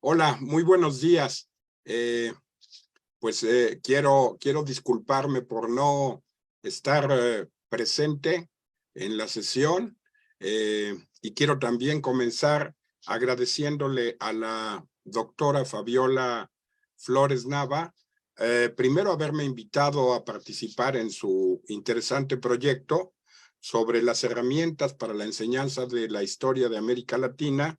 Hola, muy buenos días. Quiero disculparme por no estar presente en la sesión y quiero también comenzar agradeciéndole a la doctora Fabiola Flores Nava, primero haberme invitado a participar en su interesante proyecto sobre las herramientas para la enseñanza de la historia de América Latina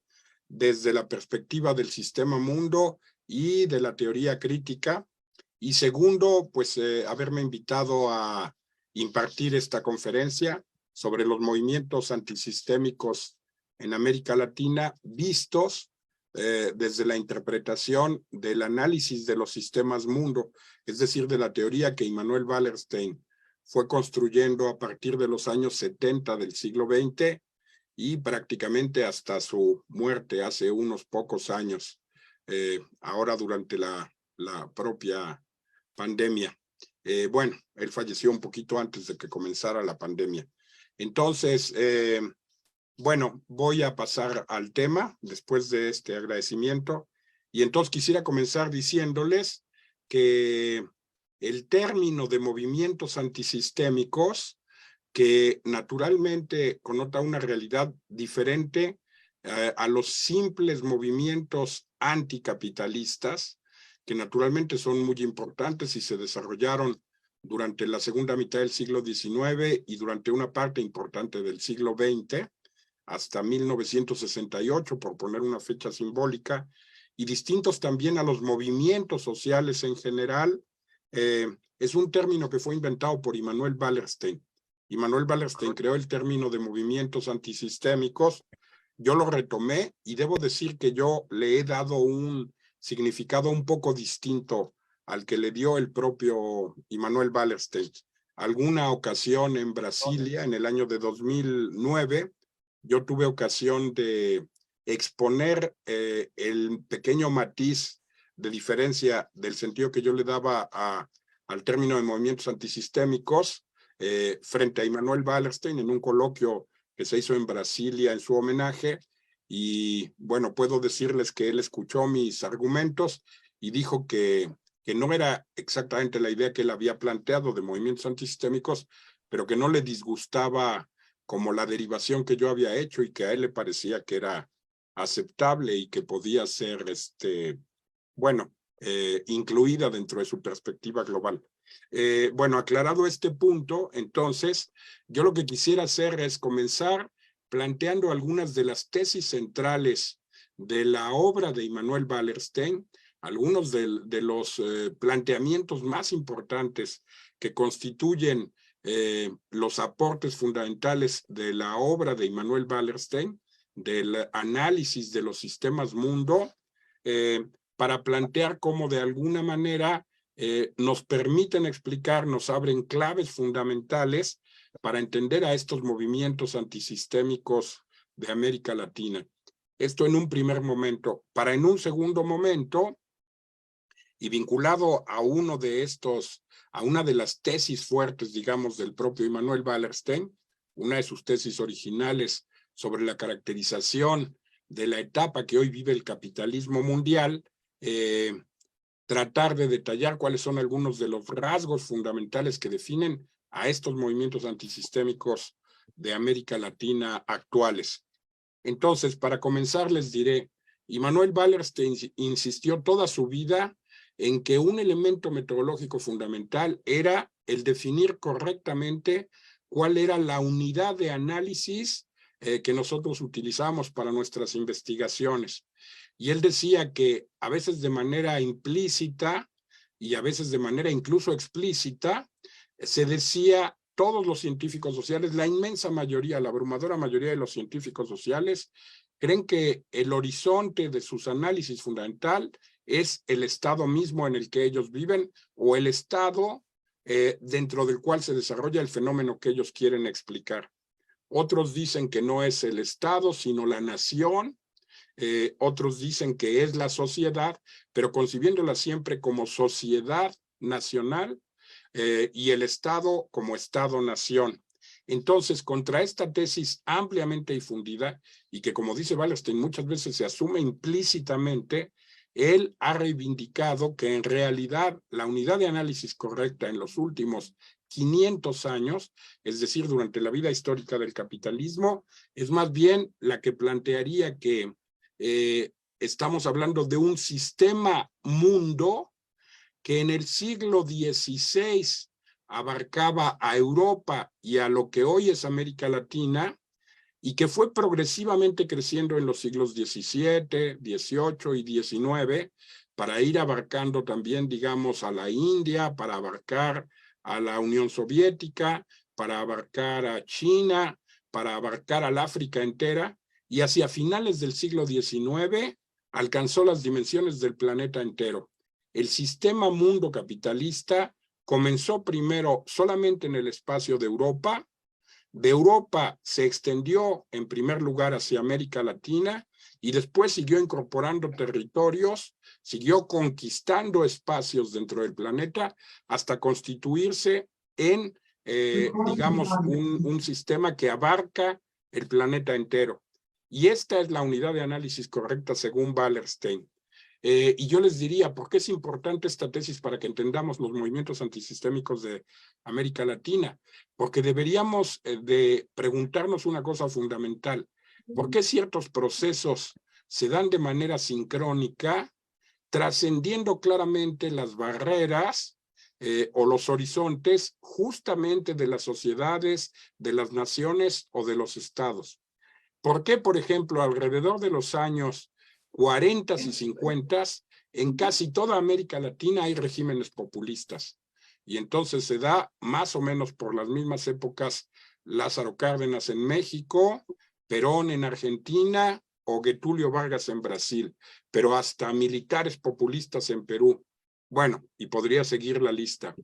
desde la perspectiva del sistema mundo y de la teoría crítica. Y segundo, haberme invitado a impartir esta conferencia sobre los movimientos antisistémicos en América Latina vistos desde la interpretación del análisis de los sistemas mundo, es decir, de la teoría que Immanuel Wallerstein fue construyendo a partir de los años 70 del siglo XX y prácticamente hasta su muerte hace unos pocos años, ahora durante la propia pandemia. Bueno, él falleció un poquito antes de que comenzara la pandemia. Entonces, bueno, voy a pasar al tema después de este agradecimiento. Y entonces quisiera comenzar diciéndoles que el término de movimientos antisistémicos, que naturalmente connota una realidad diferente a los simples movimientos anticapitalistas, que naturalmente son muy importantes y se desarrollaron durante la segunda mitad del siglo XIX y durante una parte importante del siglo XX, hasta 1968, por poner una fecha simbólica, y distintos también a los movimientos sociales en general. Es un término que fue inventado por Immanuel Wallerstein. Immanuel Wallerstein creó el término de movimientos antisistémicos. Yo lo retomé y debo decir que yo le he dado un significado un poco distinto al que le dio el propio Immanuel Wallerstein. Alguna ocasión en Brasilia, en el año de 2009, yo tuve ocasión de exponer el pequeño matiz de diferencia del sentido que yo le daba al término de movimientos antisistémicos frente a Immanuel Wallerstein en un coloquio que se hizo en Brasilia en su homenaje. Y bueno, puedo decirles que él escuchó mis argumentos y dijo que no era exactamente la idea que él había planteado de movimientos antisistémicos, pero que no le disgustaba como la derivación que yo había hecho y que a él le parecía que era aceptable y que podía ser, incluida dentro de su perspectiva global. Bueno, aclarado este punto, entonces, yo lo que quisiera hacer es comenzar planteando algunas de las tesis centrales de la obra de Immanuel Wallerstein, algunos de los planteamientos más importantes que constituyen los aportes fundamentales de la obra de Immanuel Wallerstein, del análisis de los sistemas mundo, para plantear cómo de alguna manera nos permiten explicar, nos abren claves fundamentales para entender a estos movimientos antisistémicos de América Latina. Esto en un primer momento. Para en un segundo momento, y vinculado a uno de estos, a una de las tesis fuertes, digamos, del propio Immanuel Wallerstein, una de sus tesis originales sobre la caracterización de la etapa que hoy vive el capitalismo mundial, tratar de detallar cuáles son algunos de los rasgos fundamentales que definen a estos movimientos antisistémicos de América Latina actuales. Entonces, para comenzar, les diré, Immanuel Wallerstein insistió toda su vida en que un elemento metodológico fundamental era el definir correctamente cuál era la unidad de análisis que nosotros utilizamos para nuestras investigaciones. Y él decía que a veces de manera implícita y a veces de manera incluso explícita, se decía, todos los científicos sociales, la inmensa mayoría, la abrumadora mayoría de los científicos sociales, creen que el horizonte de sus análisis fundamental es el estado mismo en el que ellos viven o el estado dentro del cual se desarrolla el fenómeno que ellos quieren explicar. Otros dicen que no es el estado, sino la nación. Otros dicen que es la sociedad, pero concibiéndola siempre como sociedad nacional y el Estado como Estado-nación. Entonces, contra esta tesis ampliamente difundida y que, como dice Wallerstein, muchas veces se asume implícitamente, él ha reivindicado que en realidad la unidad de análisis correcta en los últimos 500 años, es decir, durante la vida histórica del capitalismo, es más bien la que plantearía que estamos hablando de un sistema mundo que en el siglo XVI abarcaba a Europa y a lo que hoy es América Latina, y que fue progresivamente creciendo en los siglos XVII, XVIII y XIX, para ir abarcando también, digamos, a la India, para abarcar a la Unión Soviética, para abarcar a China, para abarcar al África entera, y hacia finales del siglo XIX alcanzó las dimensiones del planeta entero. El sistema mundo capitalista comenzó primero solamente en el espacio de Europa se extendió en primer lugar hacia América Latina y después siguió incorporando territorios, siguió conquistando espacios dentro del planeta hasta constituirse en, digamos, un sistema que abarca el planeta entero. Y esta es la unidad de análisis correcta según Wallerstein. Y yo les diría, ¿por qué es importante esta tesis para que entendamos los movimientos antisistémicos de América Latina? Porque deberíamos de preguntarnos una cosa fundamental. ¿Por qué ciertos procesos se dan de manera sincrónica, trascendiendo claramente las barreras o los horizontes justamente de las sociedades, de las naciones o de los estados? ¿Por qué, por ejemplo, alrededor de los años 40 y 50, en casi toda América Latina hay regímenes populistas? Y entonces se da más o menos por las mismas épocas Lázaro Cárdenas en México, Perón en Argentina o Getúlio Vargas en Brasil, pero hasta militares populistas en Perú. Bueno, y podría seguir la lista.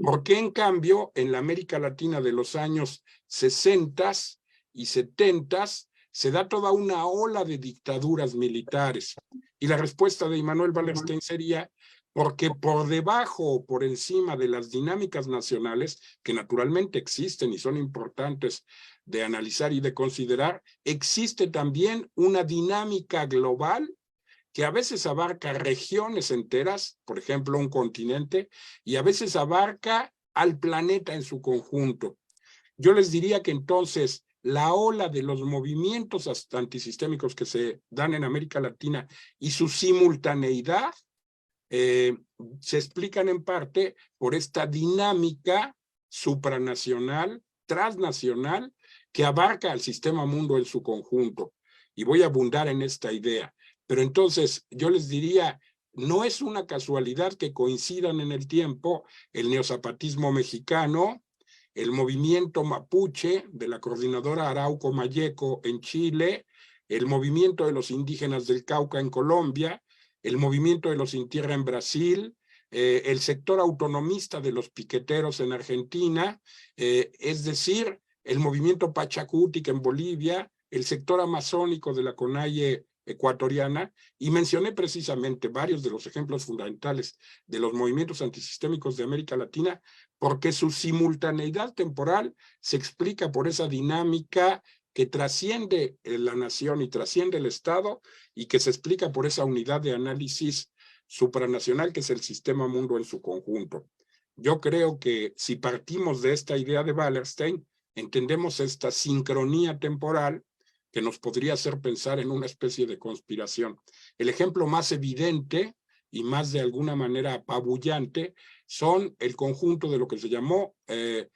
¿Por qué, en cambio, en la América Latina de los años 60 y 70 se da toda una ola de dictaduras militares? Y la respuesta de Immanuel Wallerstein sería porque por debajo o por encima de las dinámicas nacionales, que naturalmente existen y son importantes de analizar y de considerar, existe también una dinámica global que a veces abarca regiones enteras, por ejemplo, un continente, y a veces abarca al planeta en su conjunto. Yo les diría que entonces la ola de los movimientos antisistémicos que se dan en América Latina y su simultaneidad se explican en parte por esta dinámica supranacional, transnacional, que abarca al sistema mundo en su conjunto. Y voy a abundar en esta idea. Pero entonces yo les diría, no es una casualidad que coincidan en el tiempo el neozapatismo mexicano, el movimiento mapuche de la coordinadora Arauco Mayeco en Chile, el movimiento de los indígenas del Cauca en Colombia, el movimiento de los sin tierra en Brasil, el sector autonomista de los piqueteros en Argentina, es decir, el movimiento Pachacutic en Bolivia, el sector amazónico de la CONAIE ecuatoriana, y mencioné precisamente varios de los ejemplos fundamentales de los movimientos antisistémicos de América Latina, porque su simultaneidad temporal se explica por esa dinámica que trasciende la nación y trasciende el Estado y que se explica por esa unidad de análisis supranacional que es el sistema mundo en su conjunto. Yo creo que si partimos de esta idea de Wallerstein, entendemos esta sincronía temporal que nos podría hacer pensar en una especie de conspiración. El ejemplo más evidente y más de alguna manera apabullante son el conjunto de lo que se llamó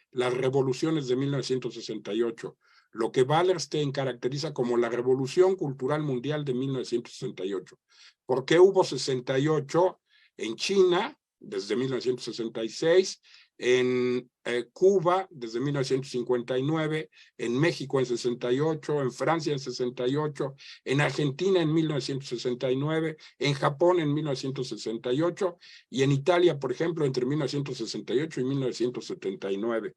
las revoluciones de 1968, lo que Wallerstein caracteriza como la Revolución Cultural Mundial de 1968. ¿Por qué hubo 68 en China desde 1966, en Cuba desde 1959, en México en 68, en Francia en 68, en Argentina en 1969, en Japón en 1968 y en Italia, por ejemplo, entre 1968 y 1979?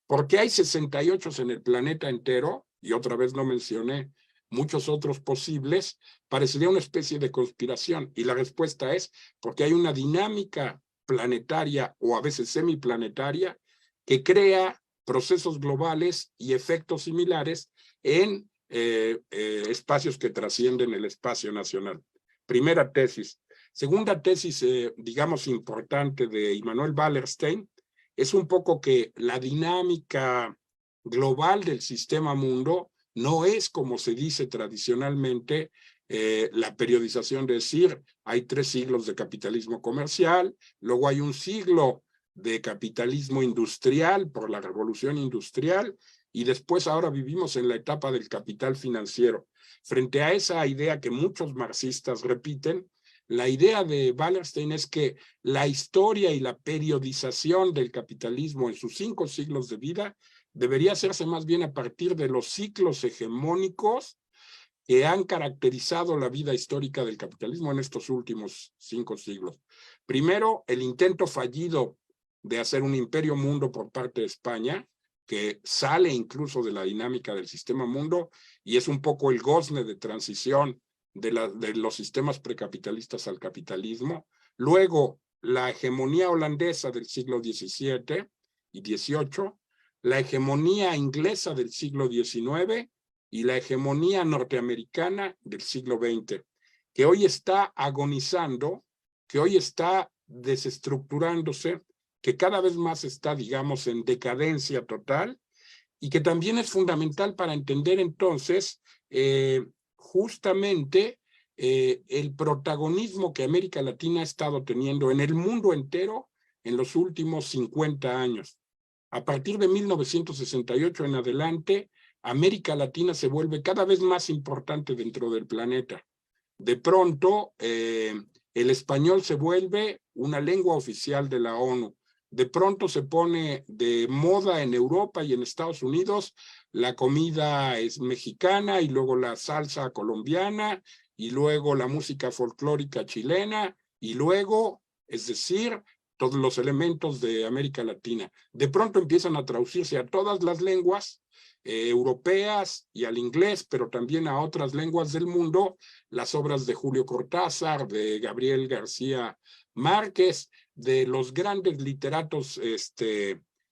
¿Por qué hay 68 en el planeta entero? Y otra vez no mencioné muchos otros posibles. Parecería una especie de conspiración. Y la respuesta es porque hay una dinámica planetaria o a veces semiplanetaria que crea procesos globales y efectos similares en espacios que trascienden el espacio nacional. Primera tesis. segunda tesis, digamos, importante de Immanuel Wallerstein es un poco que la dinámica global del sistema mundo no es como se dice tradicionalmente la periodización de decir hay 3 siglos de capitalismo comercial, luego hay un siglo de capitalismo industrial por la revolución industrial y después ahora vivimos en la etapa del capital financiero. Frente a esa idea que muchos marxistas repiten, la idea de Wallerstein es que la historia y la periodización del capitalismo en sus 5 siglos de vida debería hacerse más bien a partir de los ciclos hegemónicos que han caracterizado la vida histórica del capitalismo en estos últimos 5 siglos. Primero, el intento fallido de hacer un imperio mundo por parte de España, que sale incluso de la dinámica del sistema mundo y es un poco el gozne de transición de los sistemas precapitalistas al capitalismo. Luego, la hegemonía holandesa del siglo XVII y XVIII, la hegemonía inglesa del siglo XIX y la hegemonía norteamericana del siglo XX, que hoy está agonizando, que hoy está desestructurándose, que cada vez más está, digamos, en decadencia total y que también es fundamental para entender entonces justamente el protagonismo que América Latina ha estado teniendo en el mundo entero en los últimos 50 años. A partir de 1968 en adelante, América Latina se vuelve cada vez más importante dentro del planeta. De pronto, el español se vuelve una lengua oficial de la ONU. De pronto se pone de moda en Europa y en Estados Unidos, la comida es mexicana y luego la salsa colombiana y luego la música folclórica chilena y luego, es decir, todos los elementos de América Latina. De pronto empiezan a traducirse a todas las lenguas europeas y al inglés, pero también a otras lenguas del mundo, las obras de Julio Cortázar, de Gabriel García Márquez, de los grandes literatos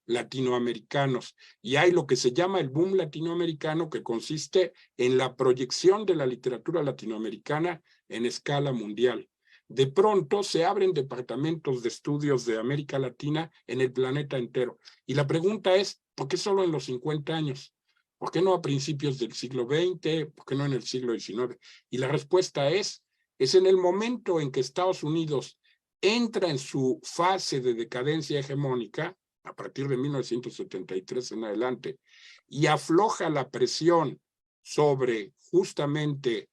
latinoamericanos. Y hay lo que se llama el boom latinoamericano, que consiste en la proyección de la literatura latinoamericana en escala mundial. De pronto se abren departamentos de estudios de América Latina en el planeta entero. Y la pregunta es, ¿por qué solo en los 50 años? ¿Por qué no a principios del siglo XX? ¿Por qué no en el siglo XIX? Y la respuesta es en el momento en que Estados Unidos entra en su fase de decadencia hegemónica, a partir de 1973 en adelante, y afloja la presión sobre justamente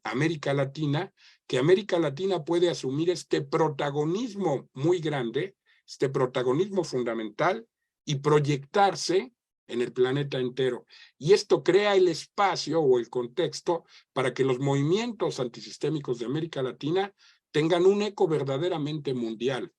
América Latina, que América Latina puede asumir este protagonismo muy grande, este protagonismo fundamental, y proyectarse en el planeta entero. Y esto crea el espacio o el contexto para que los movimientos antisistémicos de América Latina tengan un eco verdaderamente mundial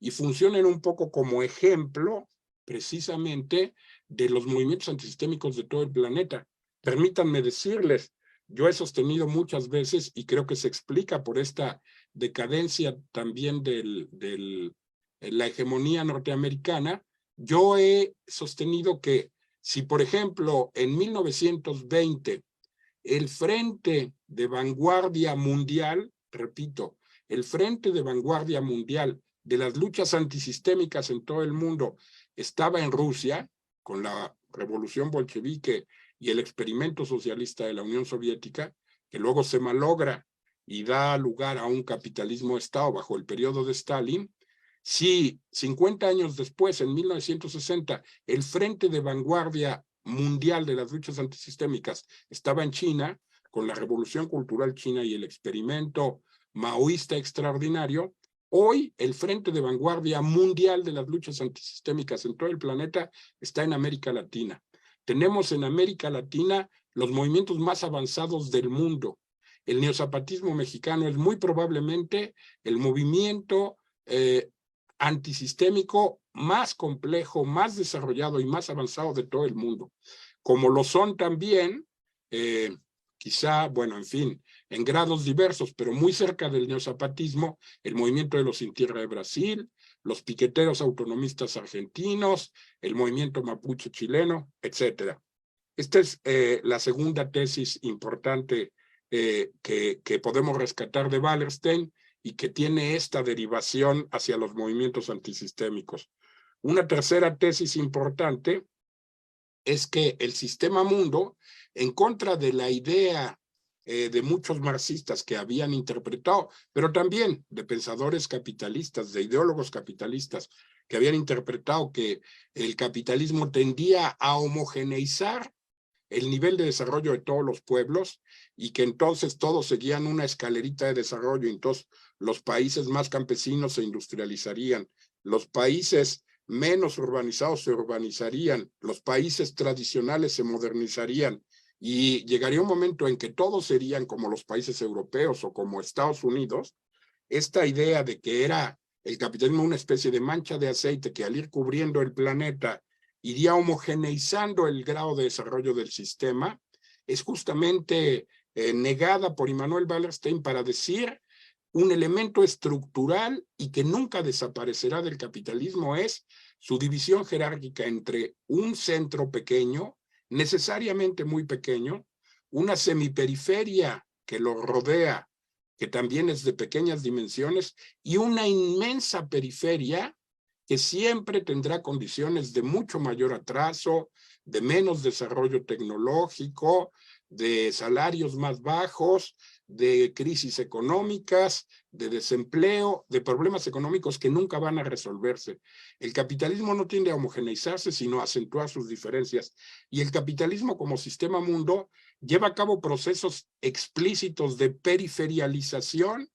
y funcionen un poco como ejemplo precisamente de los movimientos antisistémicos de todo el planeta. Permítanme decirles, yo he sostenido muchas veces, y creo que se explica por esta decadencia también de la hegemonía norteamericana, yo he sostenido que si, por ejemplo, en 1920 el frente de vanguardia mundial, repito, el frente de vanguardia mundial de las luchas antisistémicas en todo el mundo estaba en Rusia, con la revolución bolchevique y el experimento socialista de la Unión Soviética, que luego se malogra y da lugar a un capitalismo de Estado bajo el periodo de Stalin. Si 50 años después, en 1960, el frente de vanguardia mundial de las luchas antisistémicas estaba en China, con la revolución cultural china y el experimento maoísta extraordinario, hoy el frente de vanguardia mundial de las luchas antisistémicas en todo el planeta está en América Latina. Tenemos en América Latina los movimientos más avanzados del mundo. El neozapatismo mexicano es muy probablemente el movimiento antisistémico más complejo, más desarrollado y más avanzado de todo el mundo. Como lo son también, quizá, bueno, en fin, en grados diversos, pero muy cerca del neozapatismo, el movimiento de los Sin Tierra de Brasil, los piqueteros autonomistas argentinos, el movimiento mapuche chileno, etcétera. Esta es la segunda tesis importante que podemos rescatar de Wallerstein, y que tiene esta derivación hacia los movimientos antisistémicos. Una tercera tesis importante es que el sistema mundo, en contra de la idea de muchos marxistas que habían interpretado, pero también de pensadores capitalistas, de ideólogos capitalistas, que habían interpretado que el capitalismo tendía a homogeneizar el nivel de desarrollo de todos los pueblos y que entonces todos seguían una escalerita de desarrollo y entonces los países más campesinos se industrializarían, los países menos urbanizados se urbanizarían, los países tradicionales se modernizarían y llegaría un momento en que todos serían como los países europeos o como Estados Unidos. Esta idea de que era el capitalismo una especie de mancha de aceite que al ir cubriendo el planeta iría homogeneizando el grado de desarrollo del sistema, es justamente negada por Immanuel Wallerstein para decir un elemento estructural y que nunca desaparecerá del capitalismo es su división jerárquica entre un centro pequeño, necesariamente muy pequeño, una semiperiferia que lo rodea, que también es de pequeñas dimensiones, y una inmensa periferia que siempre tendrá condiciones de mucho mayor atraso, de menos desarrollo tecnológico, de salarios más bajos, de crisis económicas, de desempleo, de problemas económicos que nunca van a resolverse. El capitalismo no tiende a homogeneizarse, sino a acentuar sus diferencias. Y el capitalismo como sistema mundo lleva a cabo procesos explícitos de periferialización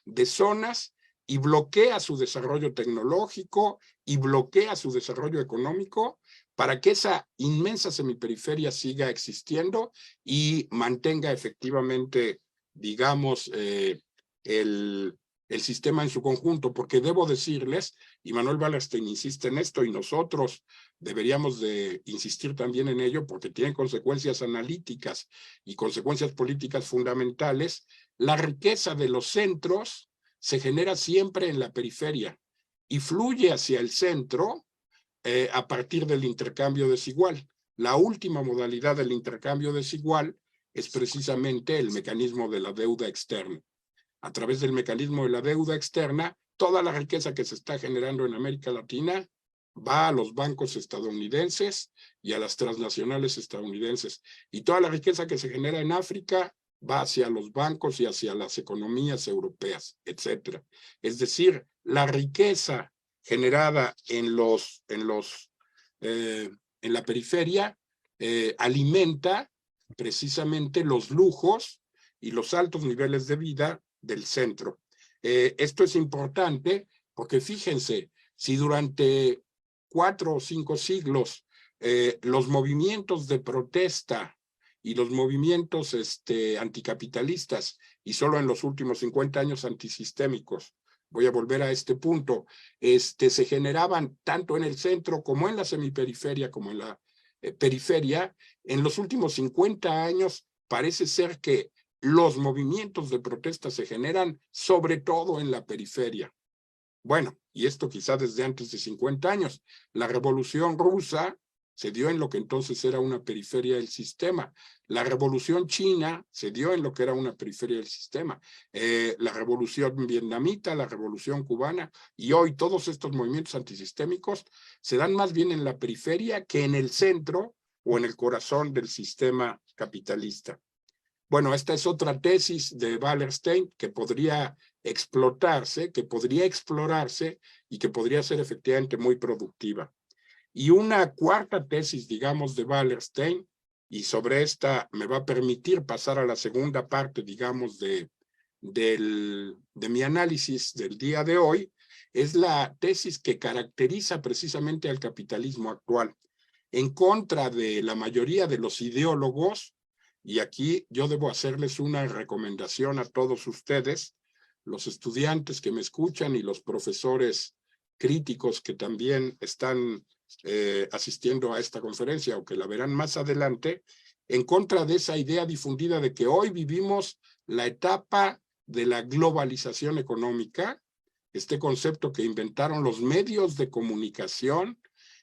de zonas y bloquea su desarrollo tecnológico y bloquea su desarrollo económico para que esa inmensa semiperiferia siga existiendo y mantenga efectivamente, digamos, el sistema en su conjunto, porque debo decirles, y Manuel Wallerstein insiste en esto y nosotros deberíamos de insistir también en ello porque tiene consecuencias analíticas y consecuencias políticas fundamentales, la riqueza de los centros se genera siempre en la periferia y fluye hacia el centro a partir del intercambio desigual. La última modalidad del intercambio desigual es precisamente el mecanismo de la deuda externa. A través del mecanismo de la deuda externa, toda la riqueza que se está generando en América Latina va a los bancos estadounidenses y a las transnacionales estadounidenses. Y toda la riqueza que se genera en África va hacia los bancos y hacia las economías europeas, etcétera. Es decir, la riqueza generada en la periferia alimenta precisamente los lujos y los altos niveles de vida del centro. Esto es importante porque fíjense, si durante 4 o 5 siglos los movimientos de protesta y los movimientos anticapitalistas, y solo en los últimos 50 años antisistémicos, voy a volver a este punto, se generaban tanto en el centro como en la semiperiferia, como en la periferia, en los últimos 50 años parece ser que los movimientos de protesta se generan sobre todo en la periferia. Bueno, y esto quizá desde antes de 50 años. La Revolución Rusa se dio en lo que entonces era una periferia del sistema. La Revolución China se dio en lo que era una periferia del sistema. La Revolución Vietnamita, la Revolución Cubana y hoy todos estos movimientos antisistémicos se dan más bien en la periferia que en el centro o en el corazón del sistema capitalista. Bueno, esta es otra tesis de Wallerstein que podría explotarse, que podría explorarse y que podría ser efectivamente muy productiva. Y una cuarta tesis, digamos, de Wallerstein, y sobre esta me va a permitir pasar a la segunda parte, digamos, de mi análisis del día de hoy, es la tesis que caracteriza precisamente al capitalismo actual. En contra de la mayoría de los ideólogos, y aquí yo debo hacerles una recomendación a todos ustedes, los estudiantes que me escuchan y los profesores críticos que también están asistiendo a esta conferencia o que la verán más adelante, en contra de esa idea difundida de que hoy vivimos la etapa de la globalización económica, este concepto que inventaron los medios de comunicación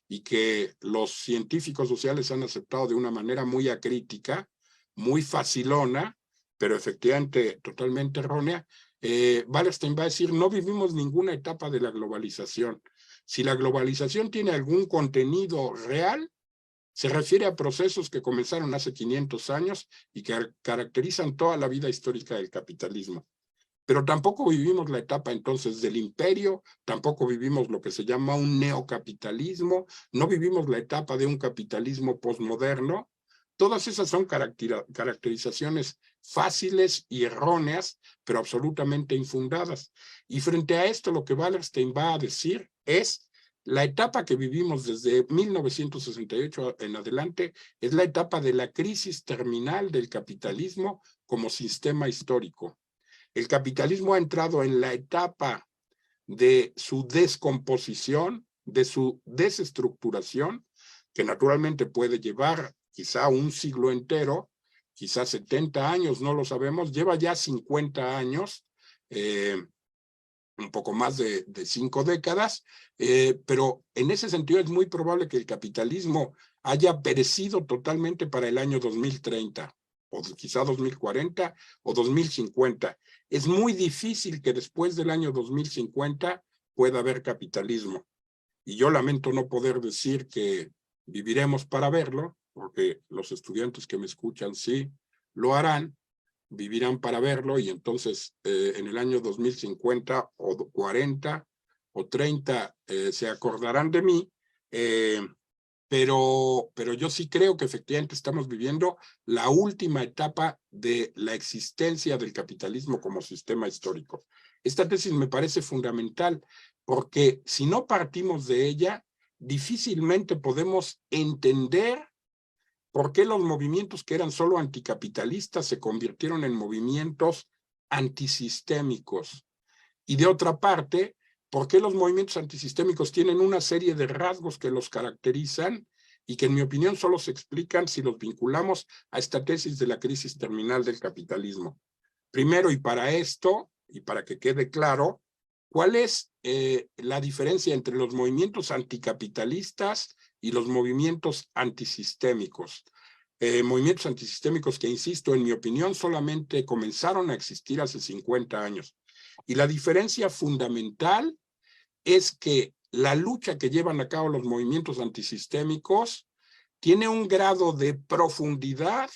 y que los científicos sociales han aceptado de una manera muy acrítica, muy facilona, pero efectivamente totalmente errónea. Wallerstein va a decir, no vivimos ninguna etapa de la globalización. Si la globalización tiene algún contenido real, se refiere a procesos que comenzaron hace 500 años y que caracterizan toda la vida histórica del capitalismo. Pero tampoco vivimos la etapa entonces del imperio, tampoco vivimos lo que se llama un neocapitalismo, no vivimos la etapa de un capitalismo posmoderno. Todas esas son caracterizaciones fáciles y erróneas, pero absolutamente infundadas. Y frente a esto, lo que Wallerstein va a decir es: la etapa que vivimos desde 1968 en adelante es la etapa de la crisis terminal del capitalismo como sistema histórico. El capitalismo ha entrado en la etapa de su descomposición, de su desestructuración, que naturalmente puede llevar quizá un siglo entero, quizá 70 años, no lo sabemos, lleva ya 50 años, un poco más de 5 décadas, pero en ese sentido es muy probable que el capitalismo haya perecido totalmente para el año 2030, o quizá 2040 o 2050. Es muy difícil que después del año 2050 pueda haber capitalismo. Y yo lamento no poder decir que viviremos para verlo, porque los estudiantes que me escuchan sí lo harán, vivirán para verlo, y entonces en el año 2050 o 40 o 30 se acordarán de mí, pero yo sí creo que efectivamente estamos viviendo la última etapa de la existencia del capitalismo como sistema histórico. Esta tesis me parece fundamental, porque si no partimos de ella, difícilmente podemos entender ¿por qué los movimientos que eran solo anticapitalistas se convirtieron en movimientos antisistémicos? Y de otra parte, ¿por qué los movimientos antisistémicos tienen una serie de rasgos que los caracterizan y que en mi opinión solo se explican si los vinculamos a esta tesis de la crisis terminal del capitalismo? Primero, y para esto, y para que quede claro, ¿cuál es la diferencia entre los movimientos anticapitalistas y los movimientos antisistémicos? Movimientos antisistémicos que, insisto, en mi opinión, solamente comenzaron a existir hace 50 años. Y la diferencia fundamental es que la lucha que llevan a cabo los movimientos antisistémicos tiene un grado de profundidad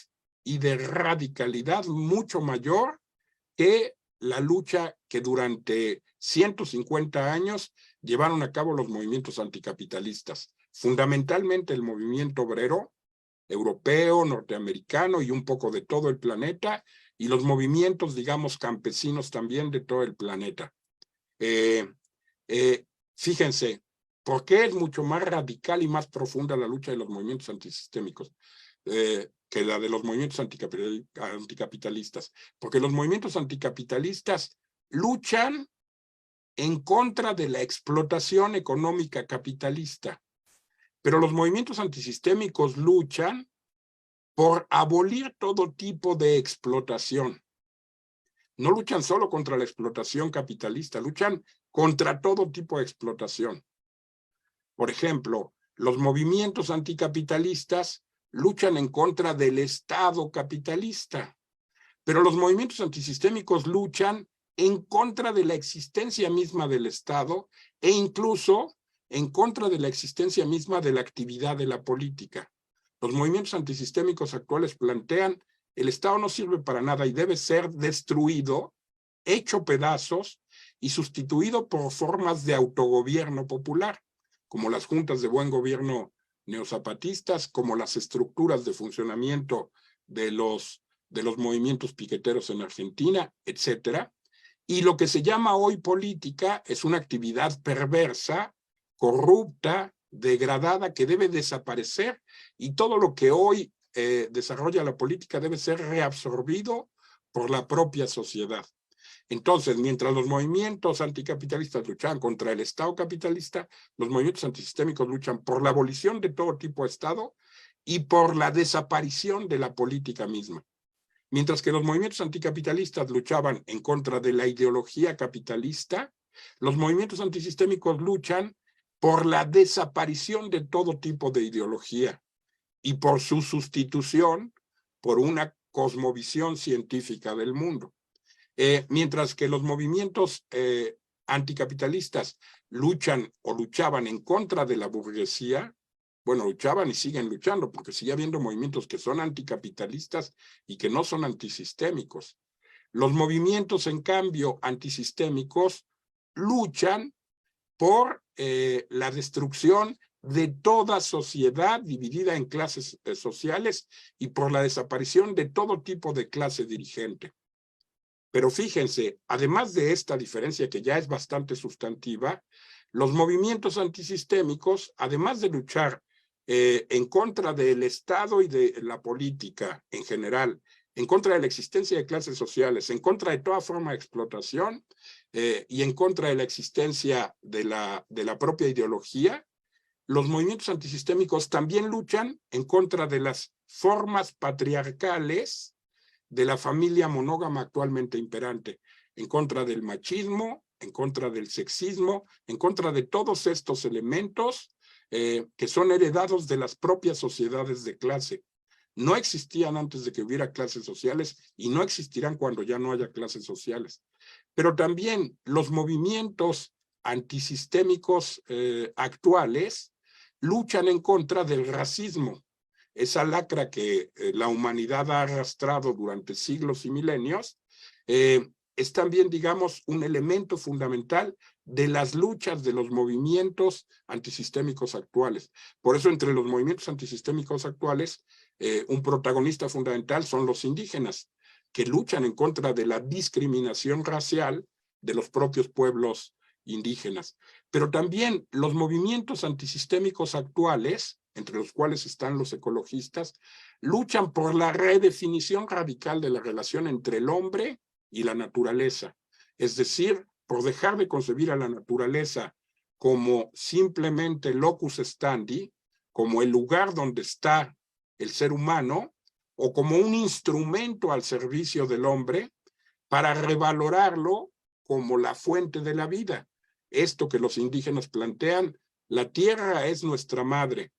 y de radicalidad mucho mayor que la lucha que durante 150 años llevaron a cabo los movimientos anticapitalistas. Fundamentalmente el movimiento obrero europeo, norteamericano y un poco de todo el planeta, y los movimientos, digamos, campesinos también de todo el planeta. Fíjense, ¿por qué es mucho más radical y más profunda la lucha de los movimientos antisistémicos que la de los movimientos anticapitalistas? Porque los movimientos anticapitalistas luchan en contra de la explotación económica capitalista, pero los movimientos antisistémicos luchan por abolir todo tipo de explotación. No luchan solo contra la explotación capitalista, luchan contra todo tipo de explotación. Por ejemplo, los movimientos anticapitalistas luchan en contra del Estado capitalista, pero los movimientos antisistémicos luchan en contra de la existencia misma del Estado e incluso en contra de la existencia misma de la actividad de la política. Los movimientos antisistémicos actuales plantean: el Estado no sirve para nada y debe ser destruido, hecho pedazos y sustituido por formas de autogobierno popular, como las juntas de buen gobierno neozapatistas, como las estructuras de funcionamiento de los movimientos piqueteros en Argentina, etcétera. Y lo que se llama hoy política es una actividad perversa, corrupta, degradada, que debe desaparecer, y todo lo que hoy desarrolla la política debe ser reabsorbido por la propia sociedad. Entonces, mientras los movimientos anticapitalistas luchan contra el Estado capitalista, los movimientos antisistémicos luchan por la abolición de todo tipo de Estado y por la desaparición de la política misma. Mientras que los movimientos anticapitalistas luchaban en contra de la ideología capitalista, los movimientos antisistémicos luchan por la desaparición de todo tipo de ideología y por su sustitución por una cosmovisión científica del mundo. Mientras que los movimientos anticapitalistas luchan o luchaban en contra de la burguesía, bueno, luchaban y siguen luchando, porque sigue habiendo movimientos que son anticapitalistas y que no son antisistémicos. Los movimientos, en cambio, antisistémicos luchan por la destrucción de toda sociedad dividida en clases sociales y por la desaparición de todo tipo de clase dirigente. Pero fíjense, además de esta diferencia que ya es bastante sustantiva, los movimientos antisistémicos, además de luchar en contra del Estado y de la política en general, en contra de la existencia de clases sociales, en contra de toda forma de explotación y en contra de la existencia de la propia ideología, los movimientos antisistémicos también luchan en contra de las formas patriarcales de la familia monógama actualmente imperante, en contra del machismo, en contra del sexismo, en contra de todos estos elementos que son heredados de las propias sociedades de clase. No existían antes de que hubiera clases sociales y no existirán cuando ya no haya clases sociales. Pero también los movimientos antisistémicos actuales luchan en contra del racismo, esa lacra que la humanidad ha arrastrado durante siglos y milenios, es también, digamos, un elemento fundamental de las luchas de los movimientos antisistémicos actuales. Por eso, entre los movimientos antisistémicos actuales, un protagonista fundamental son los indígenas, que luchan en contra de la discriminación racial de los propios pueblos indígenas. Pero también los movimientos antisistémicos actuales, entre los cuales están los ecologistas, luchan por la redefinición radical de la relación entre el hombre y la naturaleza. Es decir, por dejar de concebir a la naturaleza como simplemente locus standi, como el lugar donde está el ser humano, o como un instrumento al servicio del hombre, para revalorarlo como la fuente de la vida. Esto que los indígenas plantean, la tierra es nuestra madre,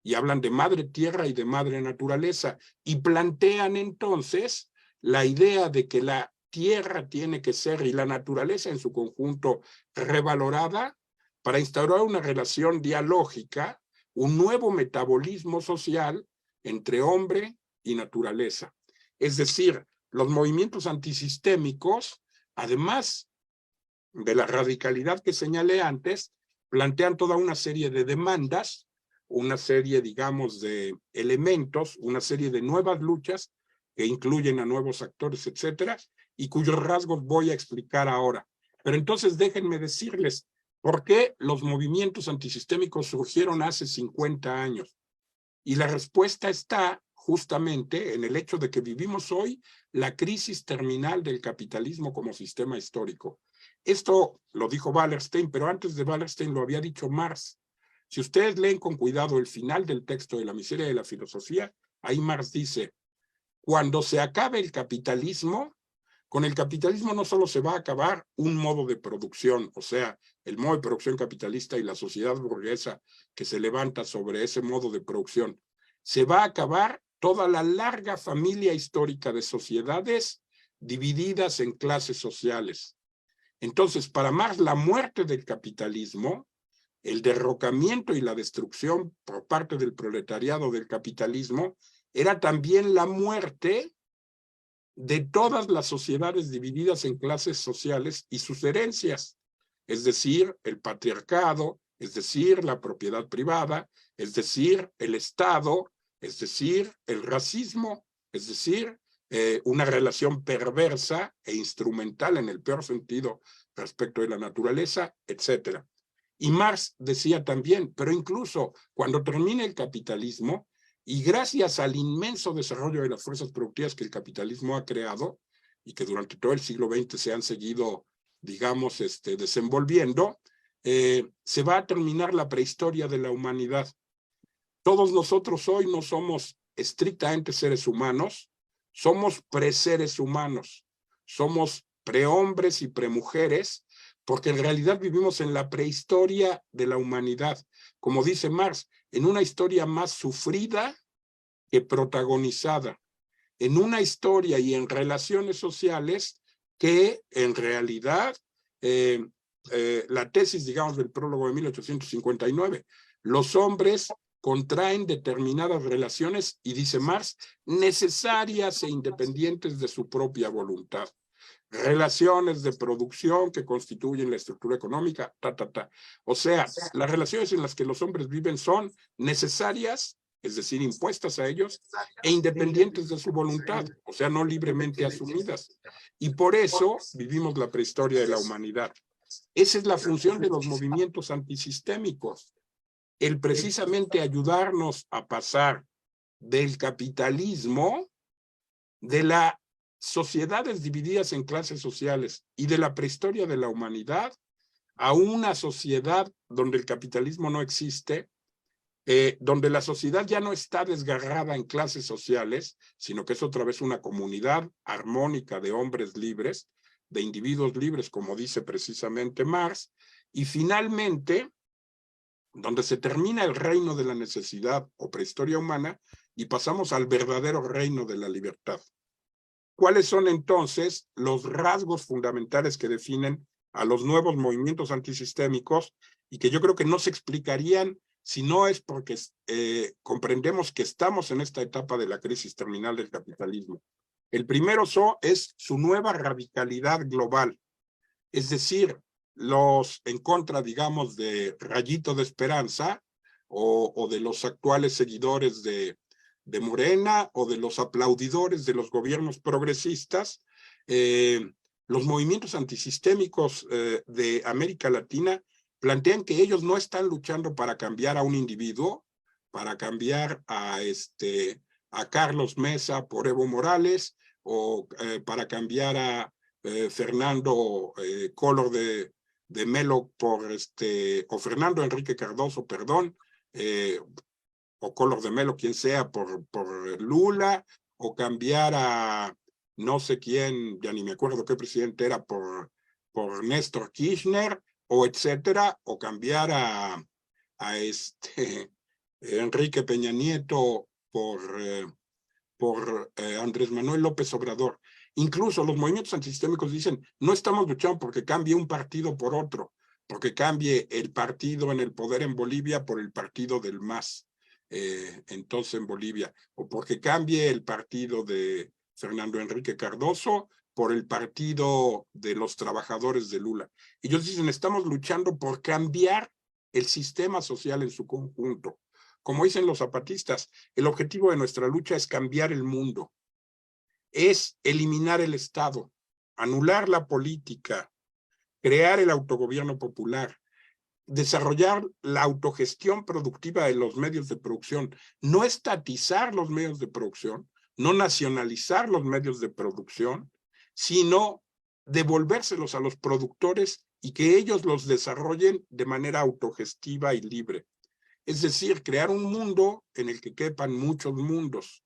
y hablan de madre tierra y de madre naturaleza, y plantean entonces la idea de que la tierra tiene que ser, y la naturaleza en su conjunto, revalorada para instaurar una relación dialógica, un nuevo metabolismo social entre hombre y naturaleza. Es decir, los movimientos antisistémicos, además de la radicalidad que señalé antes, plantean toda una serie de demandas, una serie, digamos, de elementos, una serie de nuevas luchas que incluyen a nuevos actores, etcétera, y cuyos rasgos voy a explicar ahora. Pero entonces déjenme decirles por qué los movimientos antisistémicos surgieron hace 50 años. Y la respuesta está justamente en el hecho de que vivimos hoy la crisis terminal del capitalismo como sistema histórico. Esto lo dijo Wallerstein, pero antes de Wallerstein lo había dicho Marx. Si ustedes leen con cuidado el final del texto de La miseria de la filosofía, ahí Marx dice, cuando se acabe el capitalismo, con el capitalismo no solo se va a acabar un modo de producción, o sea, el modo de producción capitalista y la sociedad burguesa que se levanta sobre ese modo de producción, se va a acabar toda la larga familia histórica de sociedades divididas en clases sociales. Entonces, para Marx, la muerte del capitalismo, el derrocamiento y la destrucción por parte del proletariado del capitalismo, era también la muerte de todas las sociedades divididas en clases sociales y sus herencias, es decir, el patriarcado, es decir, la propiedad privada, es decir, el Estado, es decir, el racismo, es decir, una relación perversa e instrumental en el peor sentido respecto de la naturaleza, etcétera. Y Marx decía también, pero incluso cuando termine el capitalismo, y gracias al inmenso desarrollo de las fuerzas productivas que el capitalismo ha creado y que durante todo el siglo XX se han seguido, digamos, desenvolviendo, se va a terminar la prehistoria de la humanidad. Todos nosotros hoy no somos estrictamente seres humanos, somos preseres humanos, somos prehombres y premujeres, porque en realidad vivimos en la prehistoria de la humanidad. Como dice Marx, en una historia más sufrida que protagonizada, en una historia y en relaciones sociales que en realidad la tesis, digamos, del prólogo de 1859, los hombres contraen determinadas relaciones, y dice Marx, necesarias e independientes de su propia voluntad. Relaciones de producción que constituyen la estructura económica, O sea, las relaciones en las que los hombres viven son necesarias, es decir, impuestas a ellos, e independientes de su voluntad, o sea, no libremente asumidas. Y por eso vivimos la prehistoria de la humanidad. Esa es la función de los movimientos antisistémicos, el precisamente ayudarnos a pasar del capitalismo, de las sociedades divididas en clases sociales y de la prehistoria de la humanidad, a una sociedad donde el capitalismo no existe, donde la sociedad ya no está desgarrada en clases sociales, sino que es otra vez una comunidad armónica de hombres libres, de individuos libres, como dice precisamente Marx, y finalmente, donde se termina el reino de la necesidad o prehistoria humana y pasamos al verdadero reino de la libertad. ¿Cuáles son entonces los rasgos fundamentales que definen a los nuevos movimientos antisistémicos y que yo creo que no se explicarían si no es porque comprendemos que estamos en esta etapa de la crisis terminal del capitalismo? El primero es su nueva radicalidad global, es decir, los en contra, digamos, de Rayito de Esperanza o de los actuales seguidores de Morena o de los aplaudidores de los gobiernos progresistas, los movimientos antisistémicos de América Latina plantean que ellos no están luchando para cambiar a un individuo, para cambiar a Carlos Mesa por Evo Morales, o para cambiar a Fernando Collor de Melo por o Fernando Enrique Cardoso, perdón, o Collor de Melo, quien sea, por Lula, o cambiar a no sé quién, ya ni me acuerdo qué presidente era, por Néstor Kirchner, o etcétera, o cambiar a Enrique Peña Nieto por Andrés Manuel López Obrador. Incluso los movimientos antisistémicos dicen, no estamos luchando porque cambie un partido por otro, porque cambie el partido en el poder en Bolivia por el partido del MAS, entonces en Bolivia, o porque cambie el partido de Fernando Enrique Cardoso por el partido de los trabajadores de Lula. Ellos dicen, estamos luchando por cambiar el sistema social en su conjunto. Como dicen los zapatistas, el objetivo de nuestra lucha es cambiar el mundo, es eliminar el Estado, anular la política, crear el autogobierno popular, desarrollar la autogestión productiva de los medios de producción, no estatizar los medios de producción, no nacionalizar los medios de producción, sino devolvérselos a los productores y que ellos los desarrollen de manera autogestiva y libre. Es decir, crear un mundo en el que quepan muchos mundos.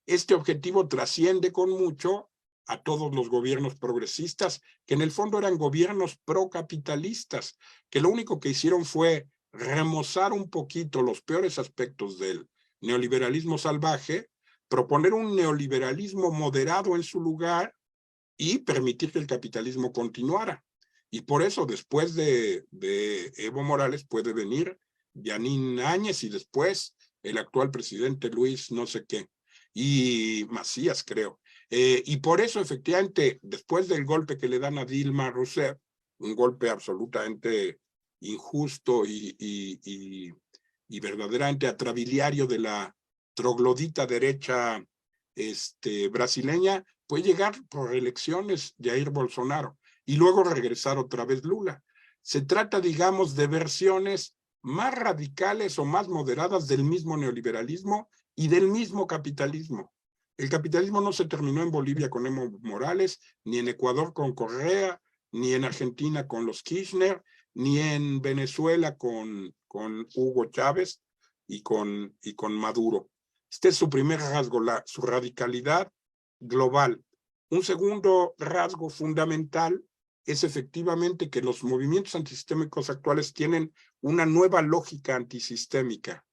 Este objetivo trasciende con mucho a todos los gobiernos progresistas, que en el fondo eran gobiernos procapitalistas, que lo único que hicieron fue remozar un poquito los peores aspectos del neoliberalismo salvaje, proponer un neoliberalismo moderado en su lugar y permitir que el capitalismo continuara. Y por eso, después de Evo Morales, puede venir Yanín Áñez y después el actual presidente Luis no sé qué, y Macías, creo. Y por eso, efectivamente, después del golpe que le dan a Dilma Rousseff, un golpe absolutamente injusto y verdaderamente atrabiliario de la troglodita derecha brasileña, puede llegar por elecciones Jair Bolsonaro y luego regresar otra vez Lula. Se trata, digamos, de versiones más radicales o más moderadas del mismo neoliberalismo y del mismo capitalismo. El capitalismo no se terminó en Bolivia con Evo Morales, ni en Ecuador con Correa, ni en Argentina con los Kirchner, ni en Venezuela con Hugo Chávez y con Maduro. Este es su primer rasgo, su radicalidad global. Un segundo rasgo fundamental es efectivamente que los movimientos antisistémicos actuales tienen una nueva lógica antisistémica,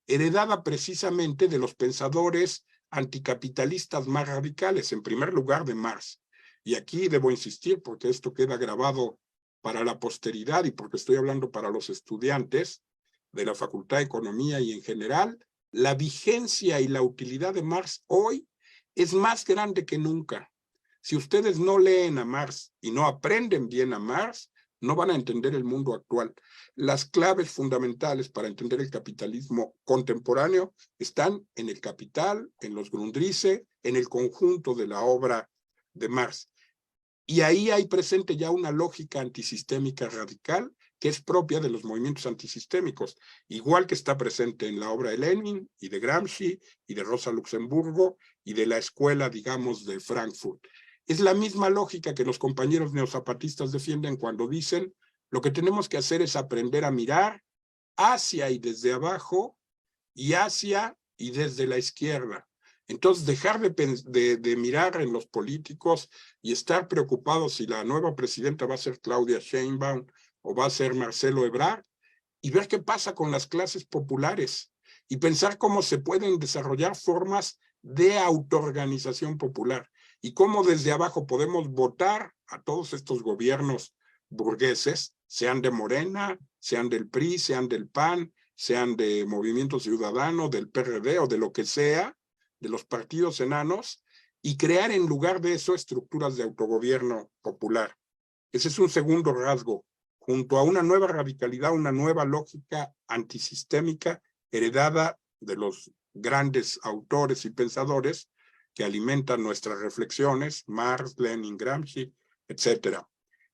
heredada precisamente de los pensadores anticapitalistas más radicales, en primer lugar de Marx. y aquí debo insistir porque esto queda grabado para la posteridad y porque estoy hablando para los estudiantes de la Facultad de Economía y en general, la vigencia y la utilidad de Marx hoy es más grande que nunca. Si ustedes no leen a Marx y no aprenden bien a Marx, no van a entender el mundo actual. Las claves fundamentales para entender el capitalismo contemporáneo están en el Capital, en los Grundrisse, en el conjunto de la obra de Marx. Y ahí hay presente ya una lógica antisistémica radical que es propia de los movimientos antisistémicos, igual que está presente en la obra de Lenin y de Gramsci y de Rosa Luxemburgo y de la escuela, digamos, de Frankfurt. Es la misma lógica que los compañeros neozapatistas defienden cuando dicen lo que tenemos que hacer es aprender a mirar hacia y desde abajo y hacia y desde la izquierda. Entonces, dejar de mirar en los políticos y estar preocupados si la nueva presidenta va a ser Claudia Sheinbaum o va a ser Marcelo Ebrard, y ver qué pasa con las clases populares y pensar cómo se pueden desarrollar formas de autoorganización popular y cómo desde abajo podemos votar a todos estos gobiernos burgueses, sean de Morena, sean del PRI, sean del PAN, sean de Movimiento Ciudadano, del PRD o de lo que sea, de los partidos enanos, y crear en lugar de eso estructuras de autogobierno popular. Ese es un segundo rasgo, junto a una nueva radicalidad, una nueva lógica antisistémica heredada de los grandes autores y pensadores que alimentan nuestras reflexiones, Marx, Lenin, Gramsci, etc.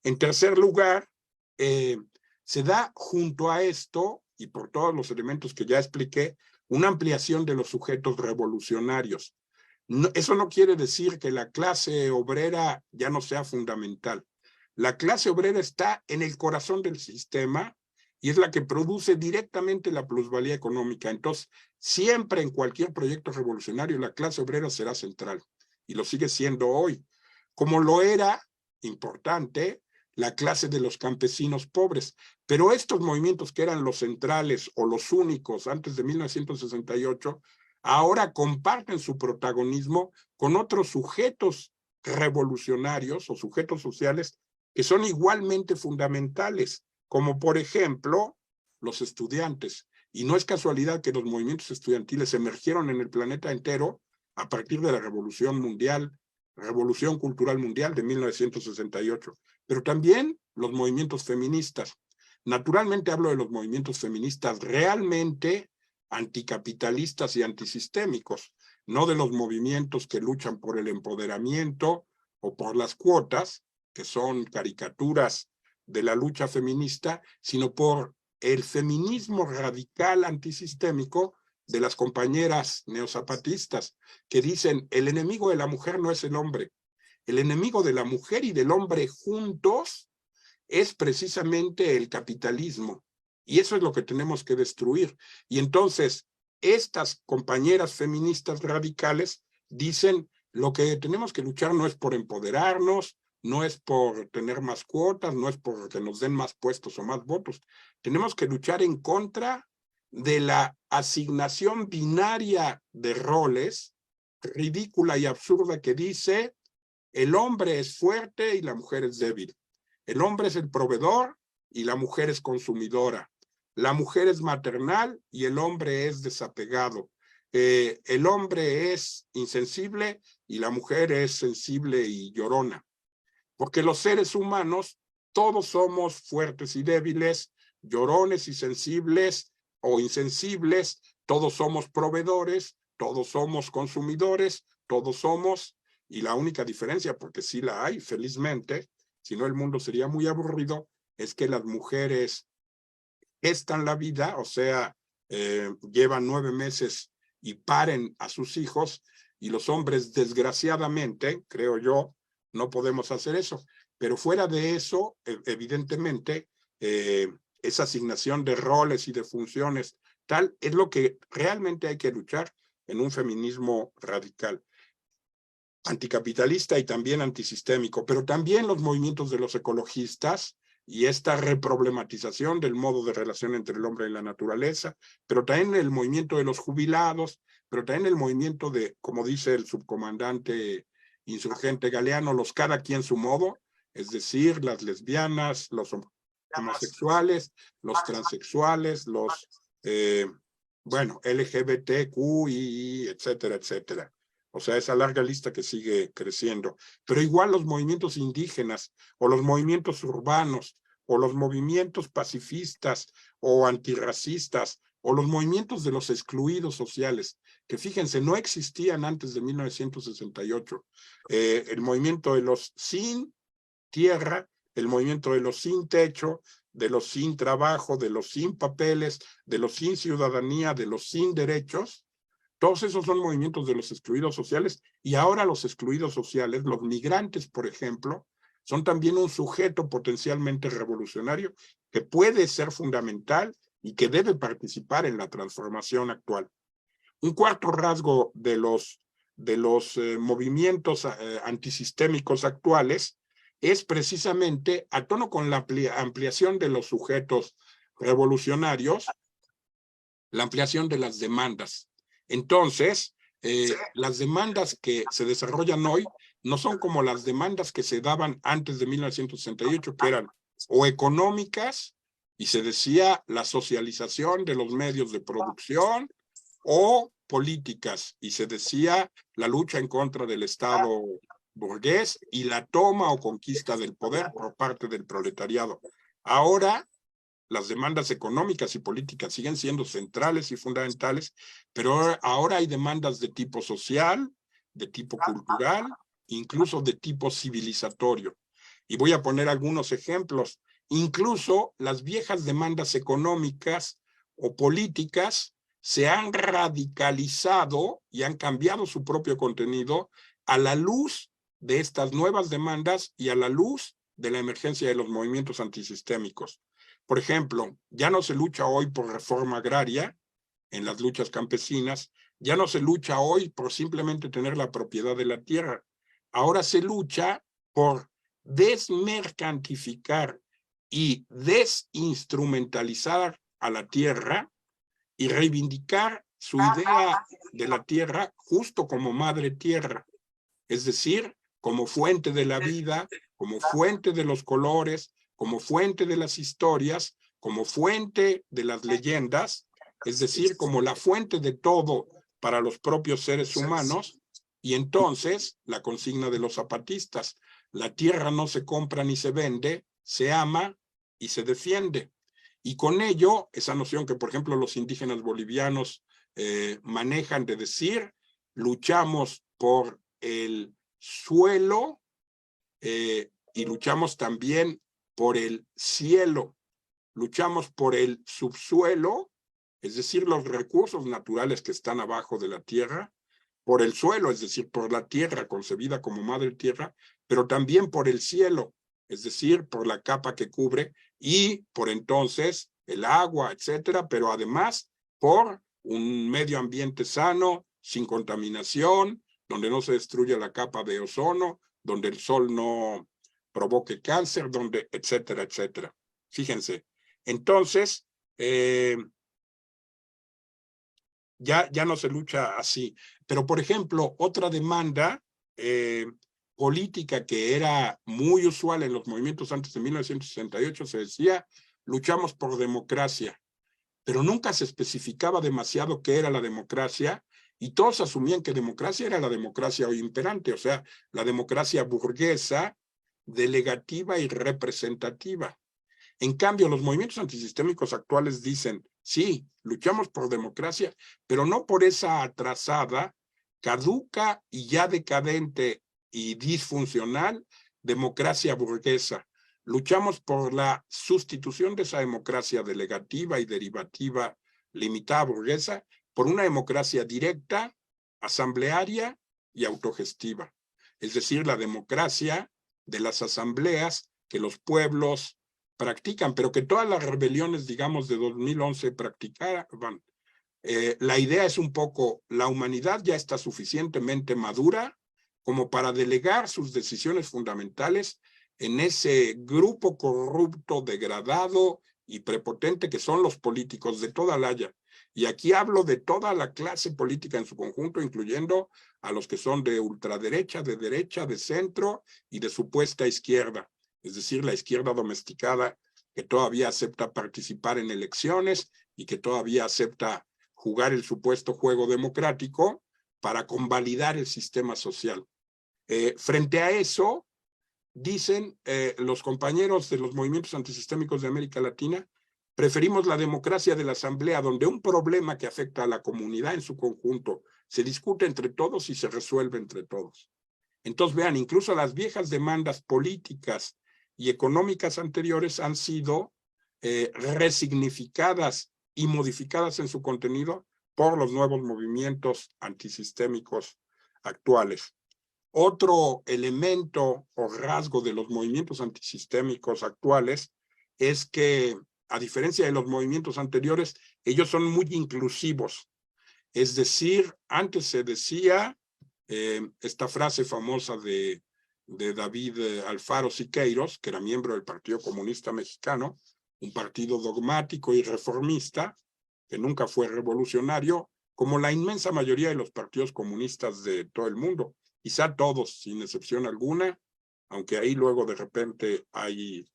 En tercer lugar, se da junto a esto, y por todos los elementos que ya expliqué, una ampliación de los sujetos revolucionarios. No, eso no quiere decir que la clase obrera ya no sea fundamental. La clase obrera está en el corazón del sistema y es la que produce directamente la plusvalía económica. Entonces, siempre en cualquier proyecto revolucionario, la clase obrera será central y lo sigue siendo hoy, como lo era, importante, la clase de los campesinos pobres. Pero estos movimientos que eran los centrales o los únicos antes de 1968, ahora comparten su protagonismo con otros sujetos revolucionarios o sujetos sociales que son igualmente fundamentales, como por ejemplo los estudiantes. Y no es casualidad que los movimientos estudiantiles emergieron en el planeta entero a partir de la Revolución Mundial, Revolución Cultural Mundial de 1968, pero también los movimientos feministas. Naturalmente hablo de los movimientos feministas realmente anticapitalistas y antisistémicos, no de los movimientos que luchan por el empoderamiento o por las cuotas, que son caricaturas de la lucha feminista, sino por el feminismo radical antisistémico de las compañeras neozapatistas, que dicen, el enemigo de la mujer no es el hombre, el enemigo de la mujer y del hombre juntos es precisamente el capitalismo. Y eso es lo que tenemos que destruir. Y entonces, estas compañeras feministas radicales dicen, lo que tenemos que luchar no es por empoderarnos, no es por tener más cuotas, no es por que nos den más puestos o más votos. Tenemos que luchar en contra de la asignación binaria de roles, ridícula y absurda, que dice, el hombre es fuerte y la mujer es débil. El hombre es el proveedor y la mujer es consumidora. La mujer es maternal y el hombre es desapegado. El hombre es insensible y la mujer es sensible y llorona. Porque los seres humanos todos somos fuertes y débiles, llorones y sensibles o insensibles, todos somos proveedores, todos somos consumidores, todos somos, y la única diferencia, porque sí la hay, felizmente, si no el mundo sería muy aburrido, es que las mujeres gestan la vida, o sea, llevan 9 meses y paren a sus hijos, y los hombres, desgraciadamente, creo yo, no podemos hacer eso. Pero fuera de eso, evidentemente, esa asignación de roles y de funciones, tal, es lo que realmente hay que luchar en un feminismo radical, anticapitalista y también antisistémico, pero también los movimientos de los ecologistas y esta reproblematización del modo de relación entre el hombre y la naturaleza, pero también el movimiento de los jubilados, pero también el movimiento de, como dice el subcomandante insurgente Galeano, los cada quien su modo, es decir, las lesbianas, los homosexuales, los transexuales, los, bueno, LGBTQI, etcétera, etcétera. O sea, esa larga lista que sigue creciendo. Pero igual los movimientos indígenas, o los movimientos urbanos, o los movimientos pacifistas, o antirracistas, o los movimientos de los excluidos sociales, que fíjense, no existían antes de 1968. El movimiento de los sin tierra, el movimiento de los sin techo, de los sin trabajo, de los sin papeles, de los sin ciudadanía, de los sin derechos. Todos esos son movimientos de los excluidos sociales, y ahora los excluidos sociales, los migrantes, por ejemplo, son también un sujeto potencialmente revolucionario que puede ser fundamental y que debe participar en la transformación actual. Un cuarto rasgo de los movimientos antisistémicos actuales es precisamente, a tono con la ampliación de los sujetos revolucionarios, la ampliación de las demandas. Entonces, las demandas que se desarrollan hoy no son como las demandas que se daban antes de 1968, que eran o económicas, y se decía la socialización de los medios de producción, o políticas, y se decía la lucha en contra del Estado burgués y la toma o conquista del poder por parte del proletariado. Ahora, las demandas económicas y políticas siguen siendo centrales y fundamentales, pero ahora hay demandas de tipo social, de tipo cultural, incluso de tipo civilizatorio. Y voy a poner algunos ejemplos. Incluso las viejas demandas económicas o políticas se han radicalizado y han cambiado su propio contenido a la luz de estas nuevas demandas y a la luz de la emergencia de los movimientos antisistémicos. Por ejemplo, ya no se lucha hoy por reforma agraria en las luchas campesinas, ya no se lucha hoy por simplemente tener la propiedad de la tierra. Ahora se lucha por desmercantificar y desinstrumentalizar a la tierra y reivindicar su idea de la tierra justo como madre tierra, es decir, como fuente de la vida, como fuente de los colores, como fuente de las historias, como fuente de las leyendas, es decir, como la fuente de todo para los propios seres humanos. Y entonces, la consigna de los zapatistas, la tierra no se compra ni se vende, se ama y se defiende. Y con ello, esa noción que, por ejemplo, los indígenas bolivianos manejan de decir, luchamos por el suelo y luchamos también por el cielo, luchamos por el subsuelo, es decir, los recursos naturales que están abajo de la tierra, por el suelo, es decir, por la tierra concebida como madre tierra, pero también por el cielo, es decir, por la capa que cubre, y por entonces el agua, etcétera, pero además por un medio ambiente sano, sin contaminación, donde no se destruya la capa de ozono, donde el sol no provoque cáncer, donde, etcétera, etcétera. Fíjense. Entonces, ya no se lucha así. Pero, por ejemplo, otra demanda política que era muy usual en los movimientos antes de 1968, se decía, luchamos por democracia, pero nunca se especificaba demasiado qué era la democracia, y todos asumían que democracia era la democracia hoy imperante, o sea, la democracia burguesa, delegativa y representativa. En cambio, los movimientos antisistémicos actuales dicen, sí, luchamos por democracia, pero no por esa atrasada, caduca y ya decadente y disfuncional democracia burguesa. Luchamos por la sustitución de esa democracia delegativa y derivativa limitada burguesa por una democracia directa, asamblearia y autogestiva. Es decir, la democracia de las asambleas que los pueblos practican, pero que todas las rebeliones, digamos, de 2011 practicaban. La idea es un poco, la humanidad ya está suficientemente madura como para delegar sus decisiones fundamentales en ese grupo corrupto, degradado y prepotente que son los políticos de toda la haya. Y aquí hablo de toda la clase política en su conjunto, incluyendo a los que son de ultraderecha, de derecha, de centro y de supuesta izquierda, es decir, la izquierda domesticada que todavía acepta participar en elecciones y que todavía acepta jugar el supuesto juego democrático para convalidar el sistema social. Frente a eso, dicen los compañeros de los movimientos antisistémicos de América Latina, preferimos la democracia de la asamblea, donde un problema que afecta a la comunidad en su conjunto se discute entre todos y se resuelve entre todos. Entonces, vean, incluso las viejas demandas políticas y económicas anteriores han sido resignificadas y modificadas en su contenido por los nuevos movimientos antisistémicos actuales. Otro elemento o rasgo de los movimientos antisistémicos actuales es que, a diferencia de los movimientos anteriores, ellos son muy inclusivos. Es decir, antes se decía esta frase famosa de David Alfaro Siqueiros, que era miembro del Partido Comunista Mexicano, un partido dogmático y reformista, que nunca fue revolucionario, como la inmensa mayoría de los partidos comunistas de todo el mundo. Quizá todos, sin excepción alguna, aunque ahí luego de repente hay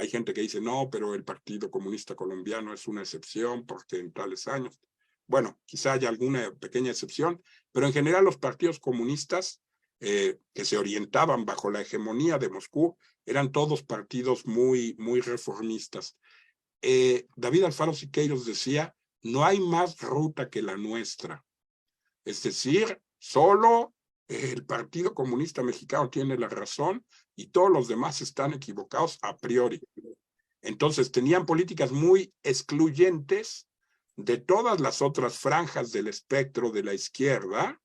gente que dice, no, pero el Partido Comunista Colombiano es una excepción porque en tales años. Bueno, quizá haya alguna pequeña excepción, pero en general los partidos comunistas que se orientaban bajo la hegemonía de Moscú eran todos partidos muy reformistas. David Alfaro Siqueiros decía, no hay más ruta que la nuestra. Es decir, solo el Partido Comunista Mexicano tiene la razón y todos los demás están equivocados a priori. Entonces tenían políticas muy excluyentes de todas las otras franjas del espectro de la izquierda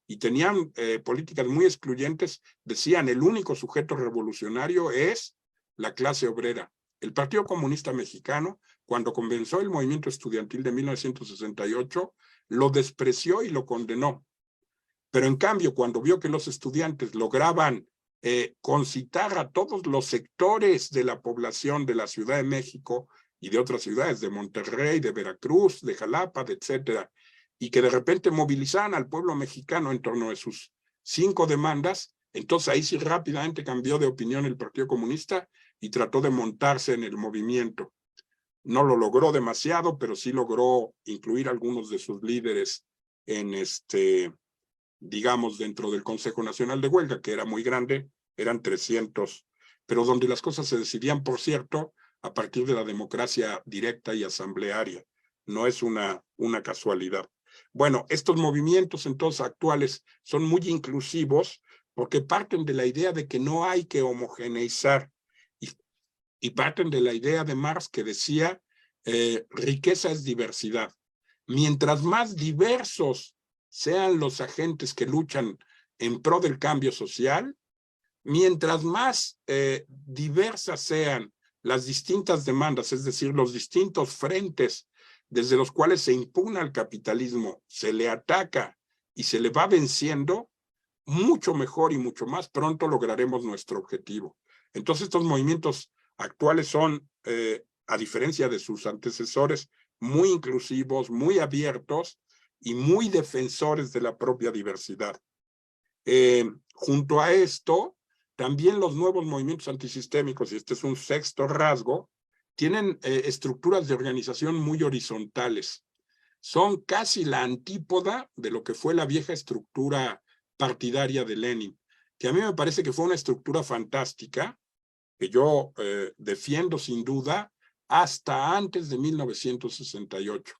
y tenían políticas muy excluyentes. Decían, el único sujeto revolucionario es la clase obrera. El Partido Comunista Mexicano, cuando comenzó el movimiento estudiantil de 1968, lo despreció y lo condenó. Pero en cambio, cuando vio que los estudiantes lograban concitar a todos los sectores de la población de la Ciudad de México y de otras ciudades, de Monterrey, de Veracruz, de Jalapa, etcétera, y que de repente movilizaban al pueblo mexicano en torno a sus 5 demandas, entonces ahí sí rápidamente cambió de opinión el Partido Comunista y trató de montarse en el movimiento. No lo logró demasiado, pero sí logró incluir algunos de sus líderes en digamos, dentro del Consejo Nacional de Huelga, que era muy grande, eran 300, pero donde las cosas se decidían, por cierto, a partir de la democracia directa y asamblearia. No es una casualidad. Bueno, estos movimientos entonces actuales son muy inclusivos porque parten de la idea de que no hay que homogeneizar y parten de la idea de Marx que decía riqueza es diversidad. Mientras más diversos sean los agentes que luchan en pro del cambio social, mientras más diversas sean las distintas demandas, es decir, los distintos frentes desde los cuales se impugna al capitalismo, se le ataca y se le va venciendo, mucho mejor y mucho más pronto lograremos nuestro objetivo. Entonces estos movimientos actuales son, a diferencia de sus antecesores, muy inclusivos, muy abiertos y muy defensores de la propia diversidad. Junto a esto, también los nuevos movimientos antisistémicos, y este es un sexto rasgo, tienen estructuras de organización muy horizontales. Son casi la antípoda de lo que fue la vieja estructura partidaria de Lenin, que a mí me parece que fue una estructura fantástica, que yo defiendo sin duda, hasta antes de 1968.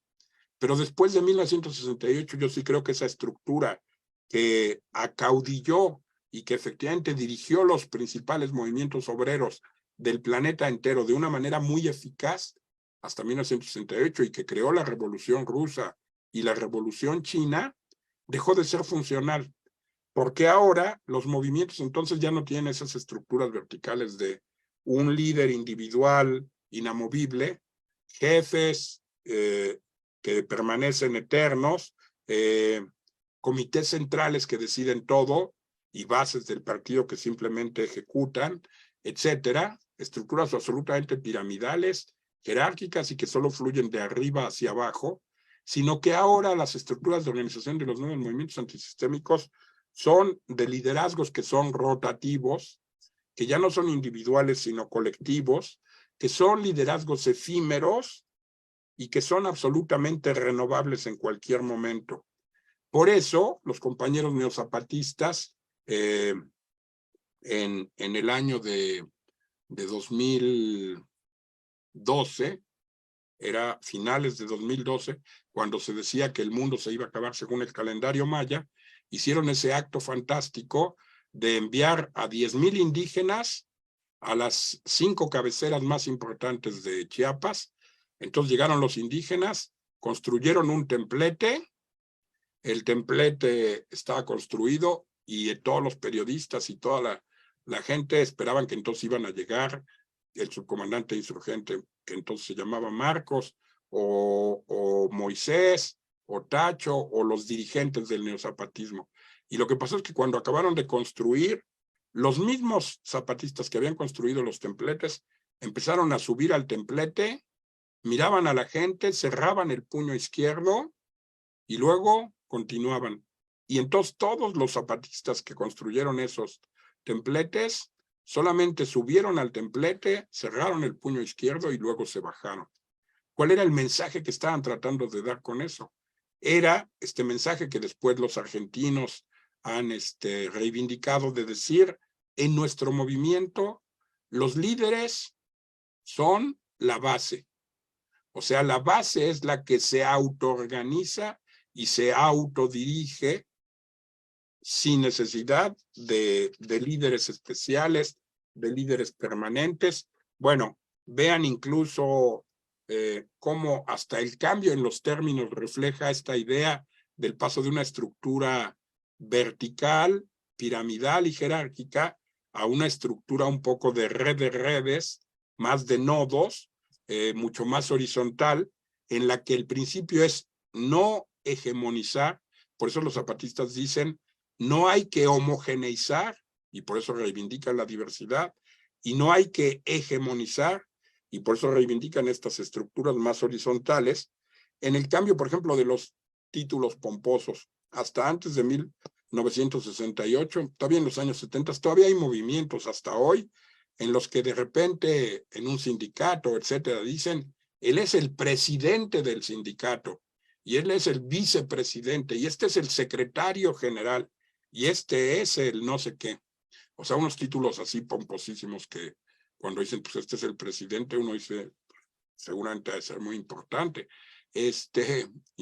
Pero después de 1968 yo sí creo que esa estructura que acaudilló y que efectivamente dirigió los principales movimientos obreros del planeta entero de una manera muy eficaz hasta 1968 y que creó la Revolución Rusa y la Revolución China, dejó de ser funcional. Porque ahora los movimientos entonces ya no tienen esas estructuras verticales de un líder individual inamovible, jefes que permanecen eternos, comités centrales que deciden todo y bases del partido que simplemente ejecutan, etcétera, estructuras absolutamente piramidales jerárquicas y que solo fluyen de arriba hacia abajo, sino que ahora las estructuras de organización de los nuevos movimientos antisistémicos son de liderazgos que son rotativos, que ya no son individuales sino colectivos, que son liderazgos efímeros y que son absolutamente renovables en cualquier momento. Por eso, los compañeros neozapatistas en el año de 2012, era finales de 2012, cuando se decía que el mundo se iba a acabar según el calendario maya, hicieron ese acto fantástico de enviar a 10,000 indígenas a las 5 cabeceras más importantes de Chiapas. Entonces llegaron los indígenas, construyeron un templete, el templete estaba construido y todos los periodistas y toda la gente esperaban que entonces iban a llegar el subcomandante insurgente, que entonces se llamaba Marcos, o Moisés, o Tacho, o los dirigentes del neozapatismo. Y lo que pasó es que cuando acabaron de construir, los mismos zapatistas que habían construido los templetes empezaron a subir al templete, miraban a la gente, cerraban el puño izquierdo y luego continuaban. Y entonces todos los zapatistas que construyeron esos templetes solamente subieron al templete, cerraron el puño izquierdo y luego se bajaron. ¿Cuál era el mensaje que estaban tratando de dar con eso? Era este mensaje que después los argentinos han reivindicado de decir, en nuestro movimiento los líderes son la base. O sea, la base es la que se autoorganiza y se autodirige sin necesidad de líderes especiales, de líderes permanentes. Bueno, vean incluso cómo hasta el cambio en los términos refleja esta idea del paso de una estructura vertical, piramidal y jerárquica a una estructura un poco de red de redes, más de nodos, mucho más horizontal, en la que el principio es no hegemonizar. Por eso los zapatistas dicen, no hay que homogeneizar, y por eso reivindican la diversidad, y no hay que hegemonizar, y por eso reivindican estas estructuras más horizontales. En el cambio, por ejemplo, de los títulos pomposos, hasta antes de 1968, todavía en los años 70, todavía hay movimientos hasta hoy en los que de repente en un sindicato, etcétera, dicen, él es el presidente del sindicato, y él es el vicepresidente, y este es el secretario general, y este es el no sé qué. O sea, unos títulos así pomposísimos que cuando dicen, pues este es el presidente, uno dice, seguramente ha de ser muy importante, y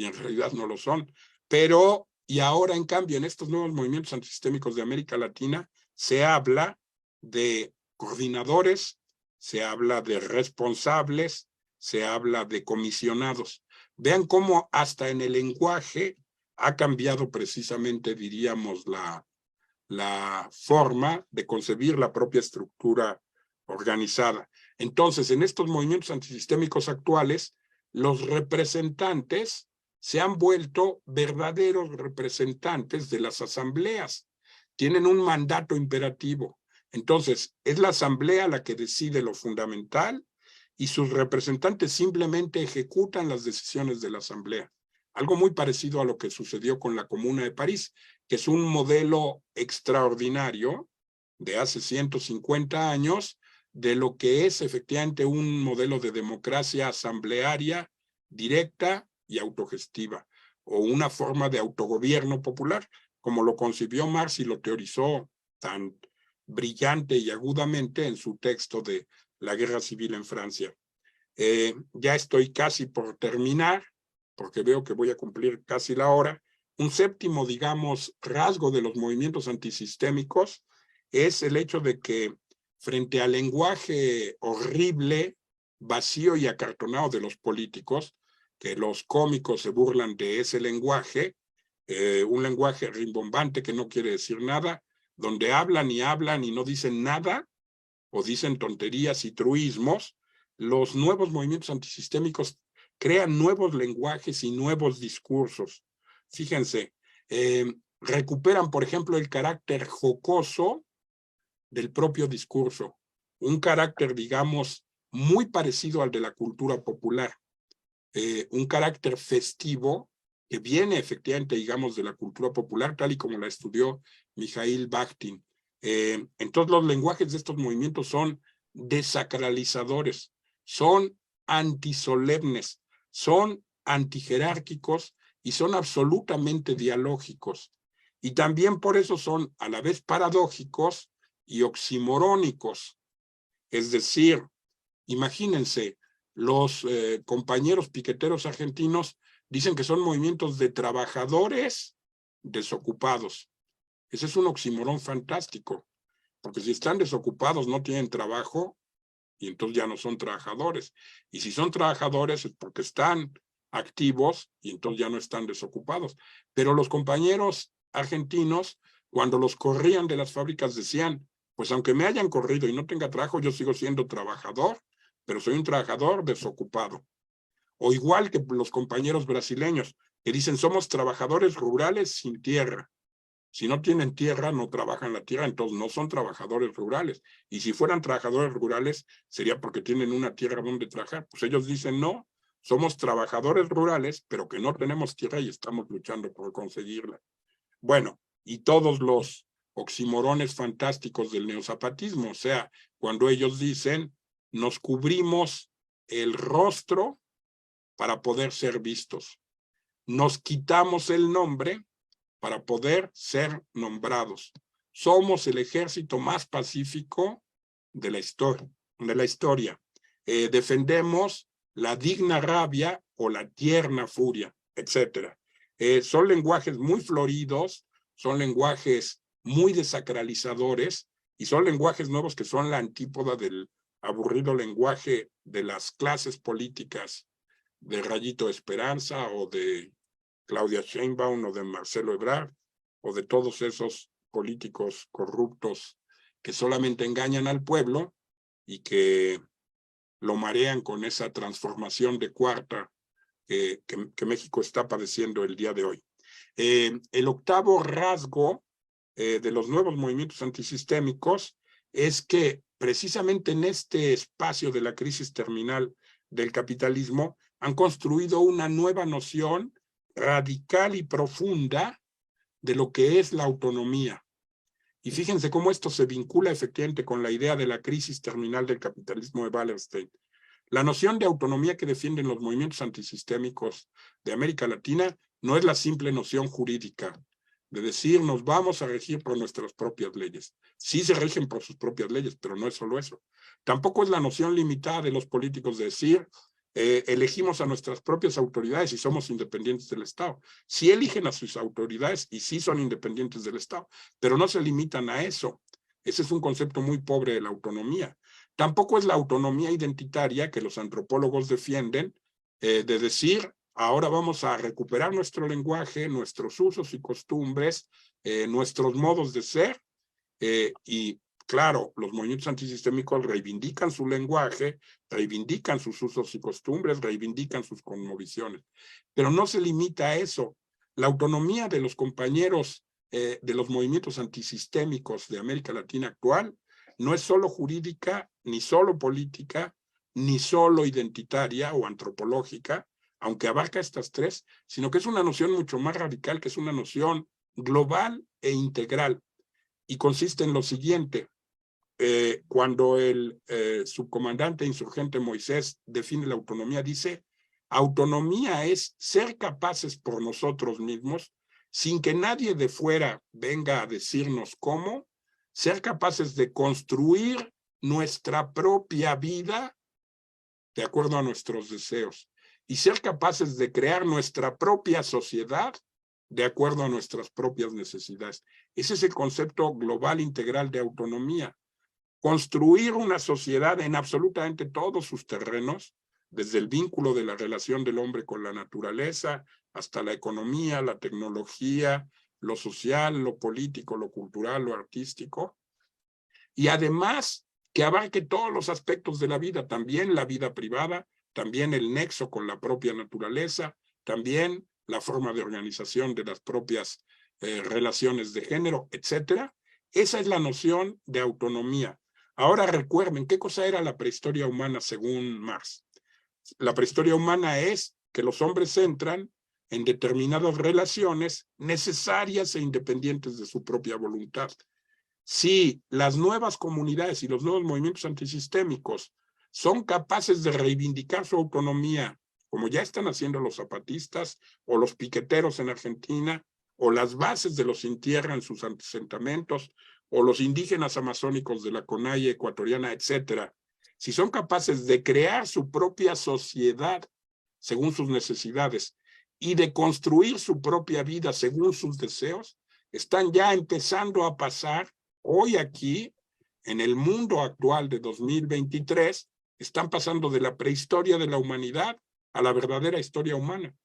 en realidad no lo son. Pero, y ahora en cambio, en estos nuevos movimientos antisistémicos de América Latina, se habla de coordinadores, se habla de responsables, se habla de comisionados. Vean cómo hasta en el lenguaje ha cambiado precisamente, diríamos, la forma de concebir la propia estructura organizada. Entonces, en estos movimientos antisistémicos actuales, los representantes se han vuelto verdaderos representantes de las asambleas. Tienen un mandato imperativo. Entonces, es la asamblea la que decide lo fundamental y sus representantes simplemente ejecutan las decisiones de la asamblea. Algo muy parecido a lo que sucedió con la Comuna de París, que es un modelo extraordinario de hace 150 años de lo que es efectivamente un modelo de democracia asamblearia directa y autogestiva, o una forma de autogobierno popular, como lo concibió Marx y lo teorizó tan brillante y agudamente en su texto de La Guerra Civil en Francia. Ya estoy casi por terminar, porque veo que voy a cumplir casi la hora. Un séptimo, digamos, rasgo de los movimientos antisistémicos es el hecho de que frente al lenguaje horrible, vacío y acartonado de los políticos, que los cómicos se burlan de ese lenguaje, un lenguaje rimbombante que no quiere decir nada, donde hablan y no dicen nada, o dicen tonterías y truismos, los nuevos movimientos antisistémicos crean nuevos lenguajes y nuevos discursos. Fíjense, recuperan, por ejemplo, el carácter jocoso del propio discurso, un carácter, digamos, muy parecido al de la cultura popular, un carácter festivo que viene efectivamente, digamos, de la cultura popular, tal y como la estudió Mikhail Bakhtin. Entonces los lenguajes de estos movimientos son desacralizadores, son antisolemnes, son antijerárquicos y son absolutamente dialógicos. Y también por eso son a la vez paradójicos y oximorónicos. Es decir, imagínense, los compañeros piqueteros argentinos dicen que son movimientos de trabajadores desocupados. Ese es un oxímoron fantástico, porque si están desocupados no tienen trabajo y entonces ya no son trabajadores. Y si son trabajadores es porque están activos y entonces ya no están desocupados. Pero los compañeros argentinos, cuando los corrían de las fábricas, decían, pues aunque me hayan corrido y no tenga trabajo, yo sigo siendo trabajador, pero soy un trabajador desocupado. O igual que los compañeros brasileños, que dicen, somos trabajadores rurales sin tierra. Si no tienen tierra, no trabajan la tierra, entonces no son trabajadores rurales. Y si fueran trabajadores rurales, sería porque tienen una tierra donde trabajar. Pues ellos dicen, no, somos trabajadores rurales, pero que no tenemos tierra y estamos luchando por conseguirla. Bueno, y todos los oximorones fantásticos del neozapatismo, o sea, cuando ellos dicen, nos cubrimos el rostro para poder ser vistos. Nos quitamos el nombre para poder ser nombrados. Somos el ejército más pacífico de la historia. Defendemos la digna rabia o la tierna furia, etc. Son lenguajes muy floridos, son lenguajes muy desacralizadores y son lenguajes nuevos que son la antípoda del aburrido lenguaje de las clases políticas de Rayito Esperanza o de Claudia Sheinbaum o de Marcelo Ebrard o de todos esos políticos corruptos que solamente engañan al pueblo y que lo marean con esa transformación de cuarta que México está padeciendo el día de hoy. El octavo rasgo de los nuevos movimientos antisistémicos es que precisamente en este espacio de la crisis terminal del capitalismo han construido una nueva noción radical y profunda de lo que es la autonomía. Y fíjense cómo esto se vincula efectivamente con la idea de la crisis terminal del capitalismo de Wallerstein. La noción de autonomía que defienden los movimientos antisistémicos de América Latina no es la simple noción jurídica de decir nos vamos a regir por nuestras propias leyes. Sí se rigen por sus propias leyes, pero no es solo eso. Tampoco es la noción limitada de los políticos de decir elegimos a nuestras propias autoridades y somos independientes del Estado. Sí eligen a sus autoridades y sí son independientes del Estado, pero no se limitan a eso. Ese es un concepto muy pobre de la autonomía. Tampoco es la autonomía identitaria que los antropólogos defienden, de decir, ahora vamos a recuperar nuestro lenguaje, nuestros usos y costumbres, nuestros modos de ser, y claro, los movimientos antisistémicos reivindican su lenguaje, reivindican sus usos y costumbres, reivindican sus cosmovisiones, pero no se limita a eso. La autonomía de los compañeros de los movimientos antisistémicos de América Latina actual no es solo jurídica, ni solo política, ni solo identitaria o antropológica, aunque abarca estas tres, sino que es una noción mucho más radical, que es una noción global e integral. Y consiste en lo siguiente, cuando el subcomandante insurgente Moisés define la autonomía, dice, autonomía es ser capaces por nosotros mismos, sin que nadie de fuera venga a decirnos cómo, ser capaces de construir nuestra propia vida de acuerdo a nuestros deseos y ser capaces de crear nuestra propia sociedad de acuerdo a nuestras propias necesidades. Ese es el concepto global integral de autonomía. Construir una sociedad en absolutamente todos sus terrenos, desde el vínculo de la relación del hombre con la naturaleza, hasta la economía, la tecnología, lo social, lo político, lo cultural, lo artístico, y además que abarque todos los aspectos de la vida, también la vida privada, también el nexo con la propia naturaleza, también la forma de organización de las propias relaciones de género, etcétera. Esa es la noción de autonomía. Ahora recuerden, ¿qué cosa era la prehistoria humana según Marx? La prehistoria humana es que los hombres entran en determinadas relaciones necesarias e independientes de su propia voluntad. Si las nuevas comunidades y los nuevos movimientos antisistémicos son capaces de reivindicar su autonomía, como ya están haciendo los zapatistas o los piqueteros en Argentina, o las bases de los Sin Tierra en sus asentamientos, o los indígenas amazónicos de la Conaya ecuatoriana, etcétera, si son capaces de crear su propia sociedad según sus necesidades y de construir su propia vida según sus deseos, están ya empezando a pasar hoy aquí, en el mundo actual de 2023, están pasando de la prehistoria de la humanidad a la verdadera historia humana,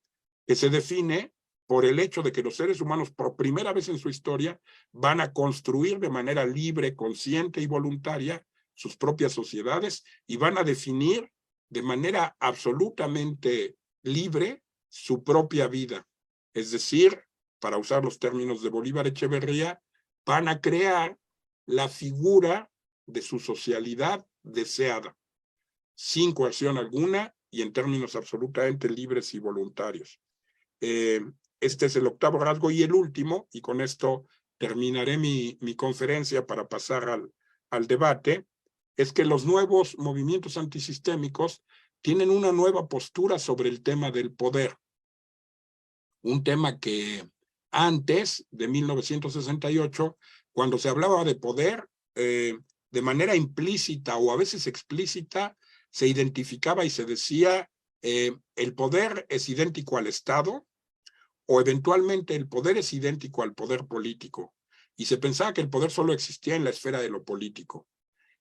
que se define por el hecho de que los seres humanos por primera vez en su historia van a construir de manera libre, consciente y voluntaria sus propias sociedades y van a definir de manera absolutamente libre su propia vida. Es decir, para usar los términos de Bolívar Echeverría, van a crear la figura de su socialidad deseada, sin coerción alguna y en términos absolutamente libres y voluntarios. Este es el octavo rasgo y el último, y con esto terminaré mi conferencia para pasar al debate, es que los nuevos movimientos antisistémicos tienen una nueva postura sobre el tema del poder. Un tema que antes de 1968, cuando se hablaba de poder, de manera implícita o a veces explícita, se identificaba y se decía el poder es idéntico al Estado, o eventualmente el poder es idéntico al poder político, y se pensaba que el poder solo existía en la esfera de lo político.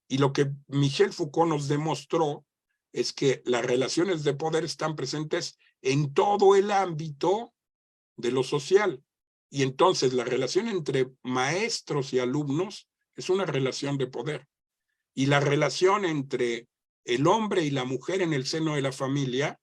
Y lo que Michel Foucault nos demostró es que las relaciones de poder están presentes en todo el ámbito de lo social. Y entonces la relación entre maestros y alumnos es una relación de poder. Y la relación entre el hombre y la mujer en el seno de la familia,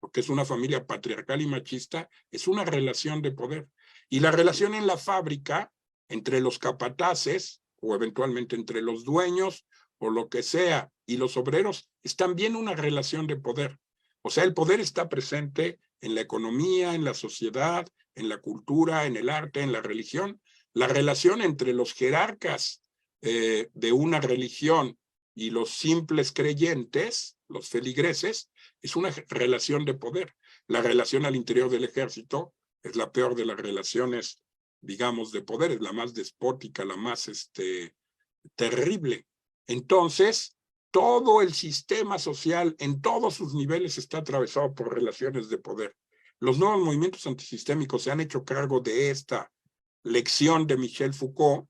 porque es una familia patriarcal y machista, es una relación de poder. Y la relación en la fábrica, entre los capataces, o eventualmente entre los dueños, o lo que sea, y los obreros, es también una relación de poder. O sea, el poder está presente en la economía, en la sociedad, en la cultura, en el arte, en la religión. La relación entre los jerarcas de una religión y los simples creyentes, los feligreses, es una relación de poder. La relación al interior del ejército es la peor de las relaciones, digamos, de poder, es la más despótica, la más terrible. Entonces, todo el sistema social en todos sus niveles está atravesado por relaciones de poder. Los nuevos movimientos antisistémicos se han hecho cargo de esta lección de Michel Foucault,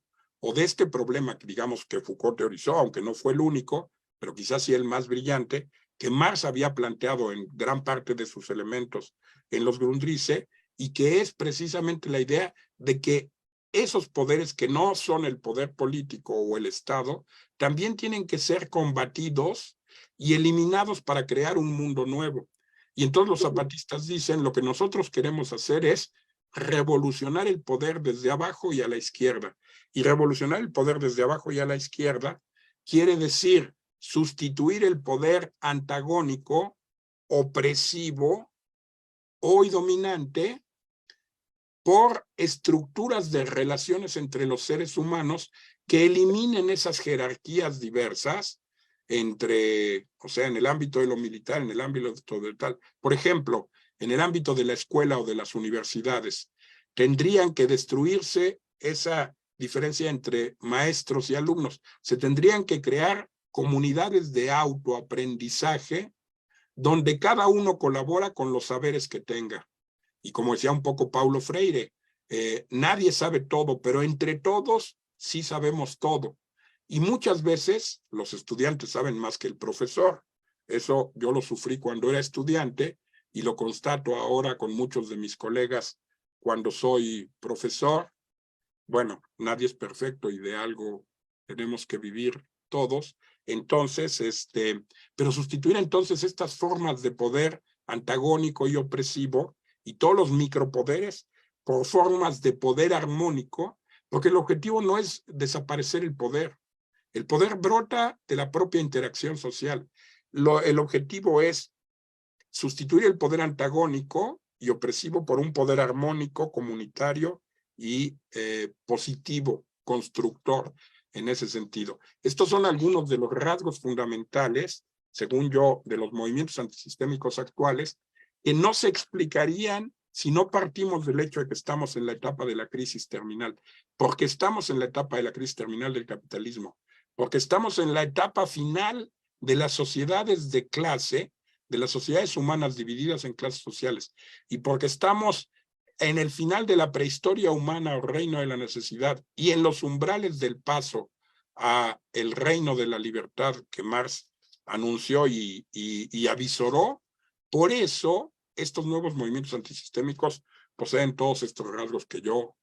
o de este problema que digamos que Foucault teorizó, aunque no fue el único, pero quizás sí el más brillante, que Marx había planteado en gran parte de sus elementos en los Grundrisse, y que es precisamente la idea de que esos poderes que no son el poder político o el Estado, también tienen que ser combatidos y eliminados para crear un mundo nuevo. Y entonces los zapatistas dicen, lo que nosotros queremos hacer es revolucionar el poder desde abajo y a la izquierda. Y revolucionar el poder desde abajo y a la izquierda quiere decir sustituir el poder antagónico, opresivo, hoy dominante, por estructuras de relaciones entre los seres humanos que eliminen esas jerarquías diversas entre, o sea, en el ámbito de lo militar, en el ámbito de tal. Por ejemplo, en el ámbito de la escuela o de las universidades, tendrían que destruirse esa diferencia entre maestros y alumnos. Se tendrían que crear comunidades de autoaprendizaje donde cada uno colabora con los saberes que tenga. Y como decía un poco Paulo Freire, nadie sabe todo, pero entre todos sí sabemos todo. Y muchas veces los estudiantes saben más que el profesor. Eso yo lo sufrí cuando era estudiante y lo constato ahora con muchos de mis colegas cuando soy profesor. Bueno, nadie es perfecto y de algo tenemos que vivir todos. Entonces, pero sustituir entonces estas formas de poder antagónico y opresivo y todos los micropoderes por formas de poder armónico, porque el objetivo no es desaparecer el poder. El poder brota de la propia interacción social. El objetivo es sustituir el poder antagónico y opresivo por un poder armónico, comunitario y positivo, constructor en ese sentido. Estos son algunos de los rasgos fundamentales, según yo, de los movimientos antisistémicos actuales, que no se explicarían si no partimos del hecho de que estamos en la etapa de la crisis terminal, porque estamos en la etapa de la crisis terminal del capitalismo, porque estamos en la etapa final de las sociedades de clase, de las sociedades humanas divididas en clases sociales, y porque estamos en el final de la prehistoria humana o reino de la necesidad y en los umbrales del paso a el reino de la libertad que Marx anunció y avisoró. Por eso estos nuevos movimientos antisistémicos poseen todos estos rasgos que yo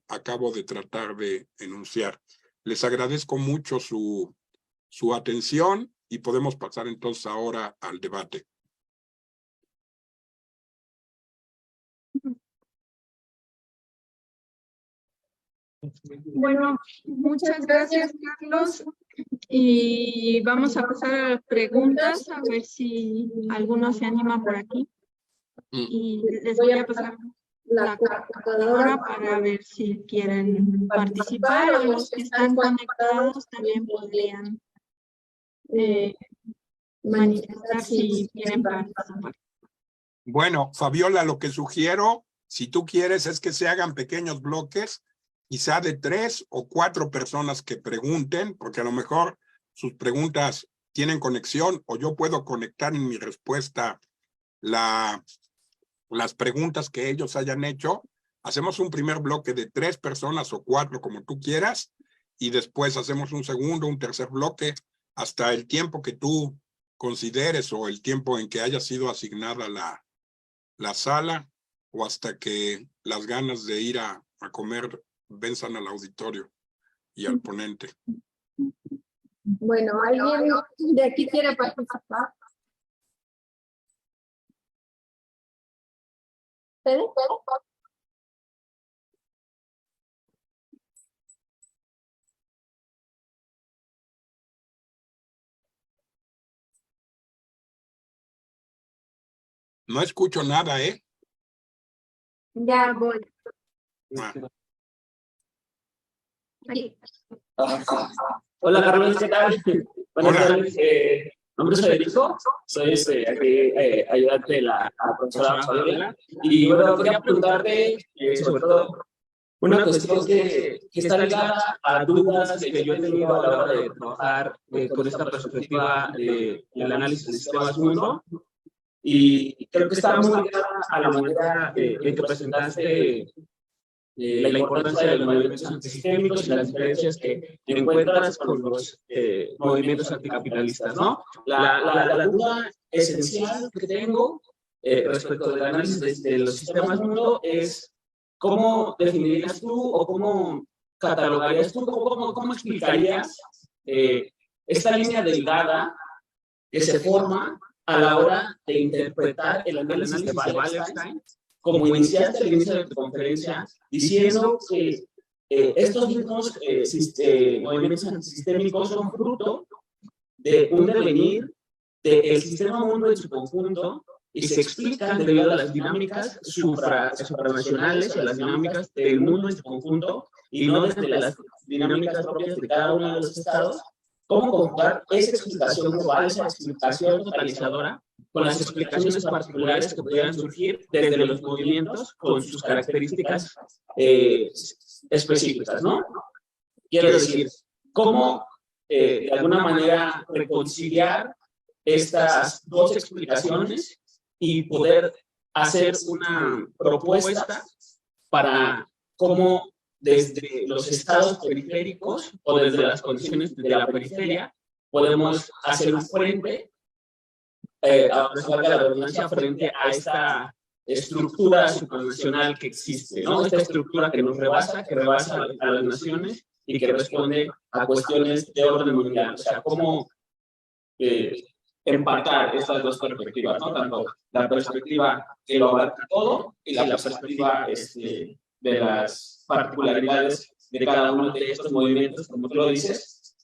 acabo de tratar de enunciar. Les agradezco mucho su atención y podemos pasar entonces ahora al debate. Bueno, muchas gracias, Carlos. Y vamos a pasar a preguntas, a ver si alguno se anima por aquí. Y les voy a pasar la computadora para ver si quieren participar, o los que están conectados también podrían manifestar si quieren participar. Bueno, Fabiola, lo que sugiero, si tú quieres, es que se hagan pequeños bloques, quizá de 3 o 4 personas que pregunten, porque a lo mejor sus preguntas tienen conexión, o yo puedo conectar en mi respuesta las preguntas que ellos hayan hecho. Hacemos un primer bloque de 3 personas o 4, como tú quieras, y después hacemos un segundo, un tercer bloque, hasta el tiempo que tú consideres o el tiempo en que haya sido asignada la sala, o hasta que las ganas de ir a comer venzan al auditorio y al ponente. Bueno, ¿alguien de aquí quiere participar? ¿Puede? No escucho nada, ¿eh? Ya voy. Ah. Hola, Carlos, ¿qué tal? Buenas Hola. tardes. Mi nombre es Federico, soy aquí ayudante de la profesora Fabiola. Y bueno, quería preguntarte sobre todo una cuestión que está ligada a dudas que yo he tenido a la hora de trabajar con esta perspectiva del análisis del sistema mundo. Y creo que está muy ligada a la manera en que presentaste la importancia de los movimientos antisistémicos y las diferencias que encuentras con los movimientos anticapitalistas, ¿no? La duda esencial que tengo respecto del análisis de los sistemas mundo es cómo definirías tú o cómo catalogarías tú, cómo explicarías esta línea delgada que se forma a la hora de interpretar el análisis de Wallerstein, como iniciaste al inicio de tu conferencia, diciendo que estos mismos movimientos antisistémicos son fruto de un devenir del sistema mundo en su conjunto y se explican debido a las dinámicas supranacionales y a las dinámicas del mundo en su conjunto y no desde las dinámicas propias de cada uno de los estados. ¿Cómo conjugar esa explicación global, esa explicación totalizadora, con las explicaciones particulares que pudieran surgir desde los movimientos con sus características específicas, ¿no? Quiero decir, ¿cómo de alguna manera reconciliar estas dos explicaciones y poder hacer una propuesta para cómo desde los estados periféricos o desde las condiciones de la periferia podemos hacer un frente, a pesar de la redundancia, frente a esta estructura supranacional que existe, ¿no? Esta estructura que nos rebasa, que rebasa a las naciones y que responde a cuestiones de orden mundial. O sea, cómo empatar estas dos perspectivas, ¿no? Tanto la perspectiva que lo abarca todo y la perspectiva de las particularidades de cada uno de estos movimientos, como tú lo dices,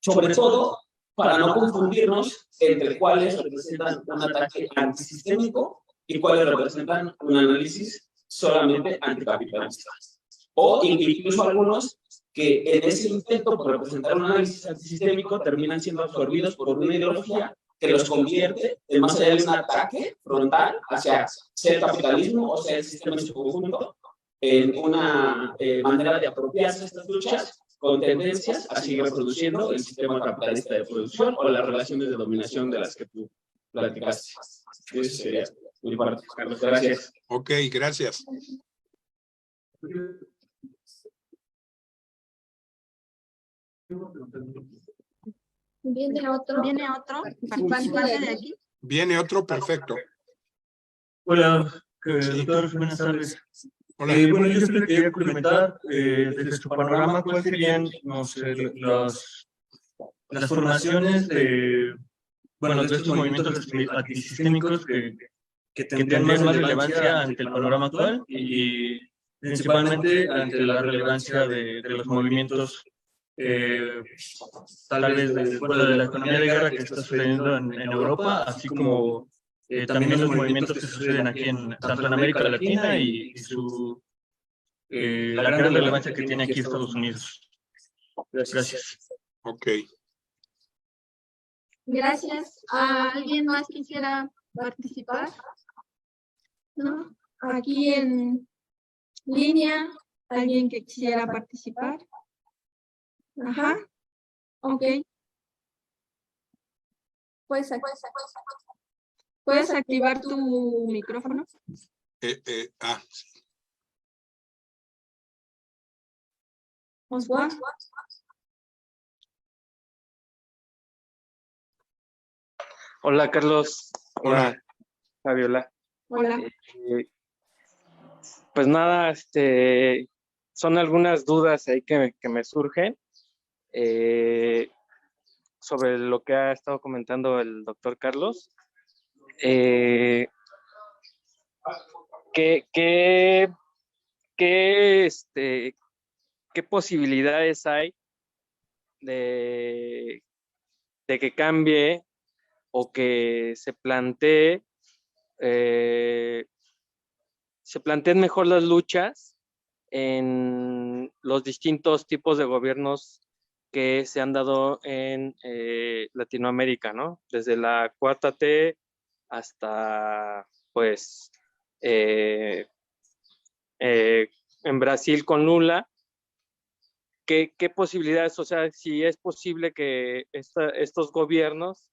sobre todo para no confundirnos entre cuáles representan un ataque antisistémico y cuáles representan un análisis solamente anticapitalista. O incluso algunos que en ese intento por representar un análisis antisistémico terminan siendo absorbidos por una ideología que los convierte, en más allá de un ataque frontal hacia sea el capitalismo o sea el sistema en su conjunto, en una manera de apropiarse de estas luchas con tendencias a seguir reproduciendo el sistema capitalista de producción o las relaciones de dominación de las que tú platicaste. Eso sería mi parte, Carlos. Gracias. Ok, gracias. ¿Viene otro? ¿Viene otro participante de aquí? Viene otro, perfecto. Hola, doctor, buenas tardes. Hola. Bueno, yo solo quería complementar desde su panorama cuáles serían no sé, las formaciones de, bueno, de estos movimientos antisistémicos que tendrían más relevancia ante el panorama actual y principalmente ante la relevancia de los movimientos tal vez de la economía de guerra que está sucediendo en Europa, así como también los movimientos que suceden aquí tanto en América Latina y la gran relevancia que tiene aquí Estados Unidos. Gracias. Ok. Gracias. ¿Alguien más quisiera participar? ¿No? Aquí en línea, ¿alguien que quisiera participar? Ajá. Ok. ¿Puedes activar tu micrófono? Sí. Oswald. Hola, Carlos. Hola. Fabiola. Hola. Pues nada, son algunas dudas ahí que me surgen sobre lo que ha estado comentando el doctor Carlos. ¿Qué posibilidades hay de que cambie o que se planteen mejor las luchas en los distintos tipos de gobiernos que se han dado en Latinoamérica, ¿no? Desde la 4T hasta, pues, en Brasil con Lula. ¿Qué posibilidades, o sea, si es posible que estos gobiernos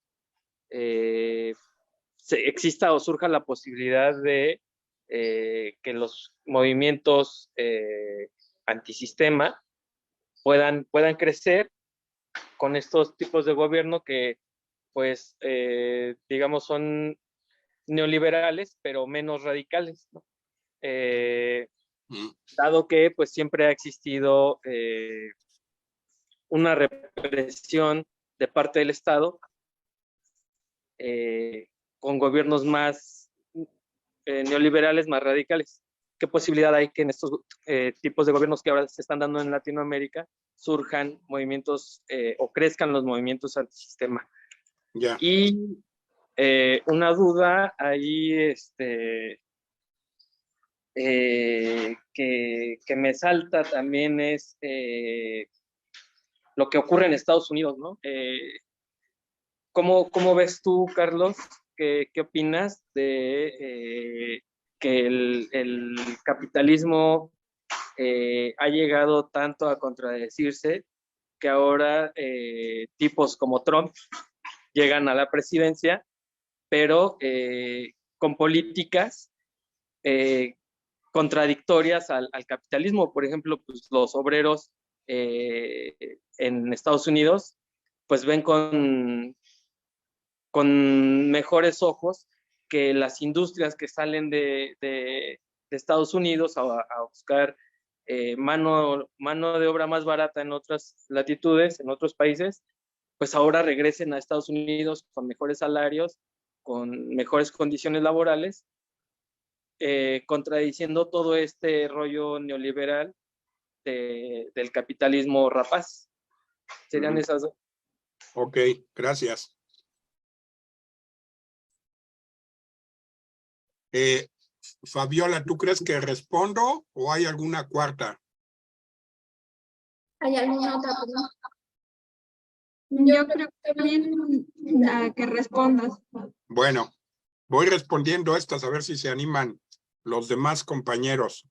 exista o surja la posibilidad de que los movimientos antisistema puedan crecer con estos tipos de gobierno que, pues, digamos, son neoliberales, pero menos radicales, ¿no? Dado que, pues, siempre ha existido una represión de parte del Estado con gobiernos más neoliberales, más radicales. ¿Qué posibilidad hay que en estos tipos de gobiernos que ahora se están dando en Latinoamérica surjan movimientos o crezcan los movimientos antisistema? Ya. Y una duda ahí que me salta también es lo que ocurre en Estados Unidos, ¿no? ¿Cómo ves tú, Carlos? ¿Qué opinas de que el capitalismo ha llegado tanto a contradecirse que ahora tipos como Trump llegan a la presidencia, pero con políticas contradictorias al capitalismo? Por ejemplo, pues, los obreros en Estados Unidos pues ven con mejores ojos que las industrias que salen de Estados Unidos a buscar mano de obra más barata en otras latitudes, en otros países, pues ahora regresen a Estados Unidos con mejores salarios, con mejores condiciones laborales, contradiciendo todo este rollo neoliberal del capitalismo rapaz. Serían esas dos. Ok, gracias. Fabiola, ¿tú crees que respondo o hay alguna cuarta? ¿Hay alguna otra pregunta? Yo creo que también que respondas. Bueno, voy respondiendo estas a ver si se animan los demás compañeros.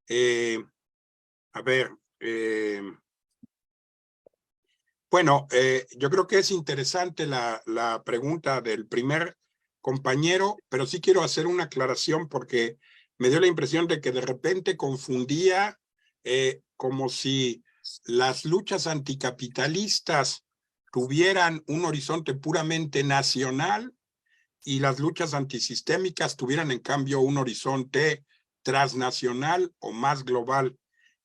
A ver, bueno, yo creo que es interesante la pregunta del primer compañero, pero sí quiero hacer una aclaración porque me dio la impresión de que de repente confundía como si las luchas anticapitalistas tuvieran un horizonte puramente nacional y las luchas antisistémicas tuvieran en cambio un horizonte transnacional o más global.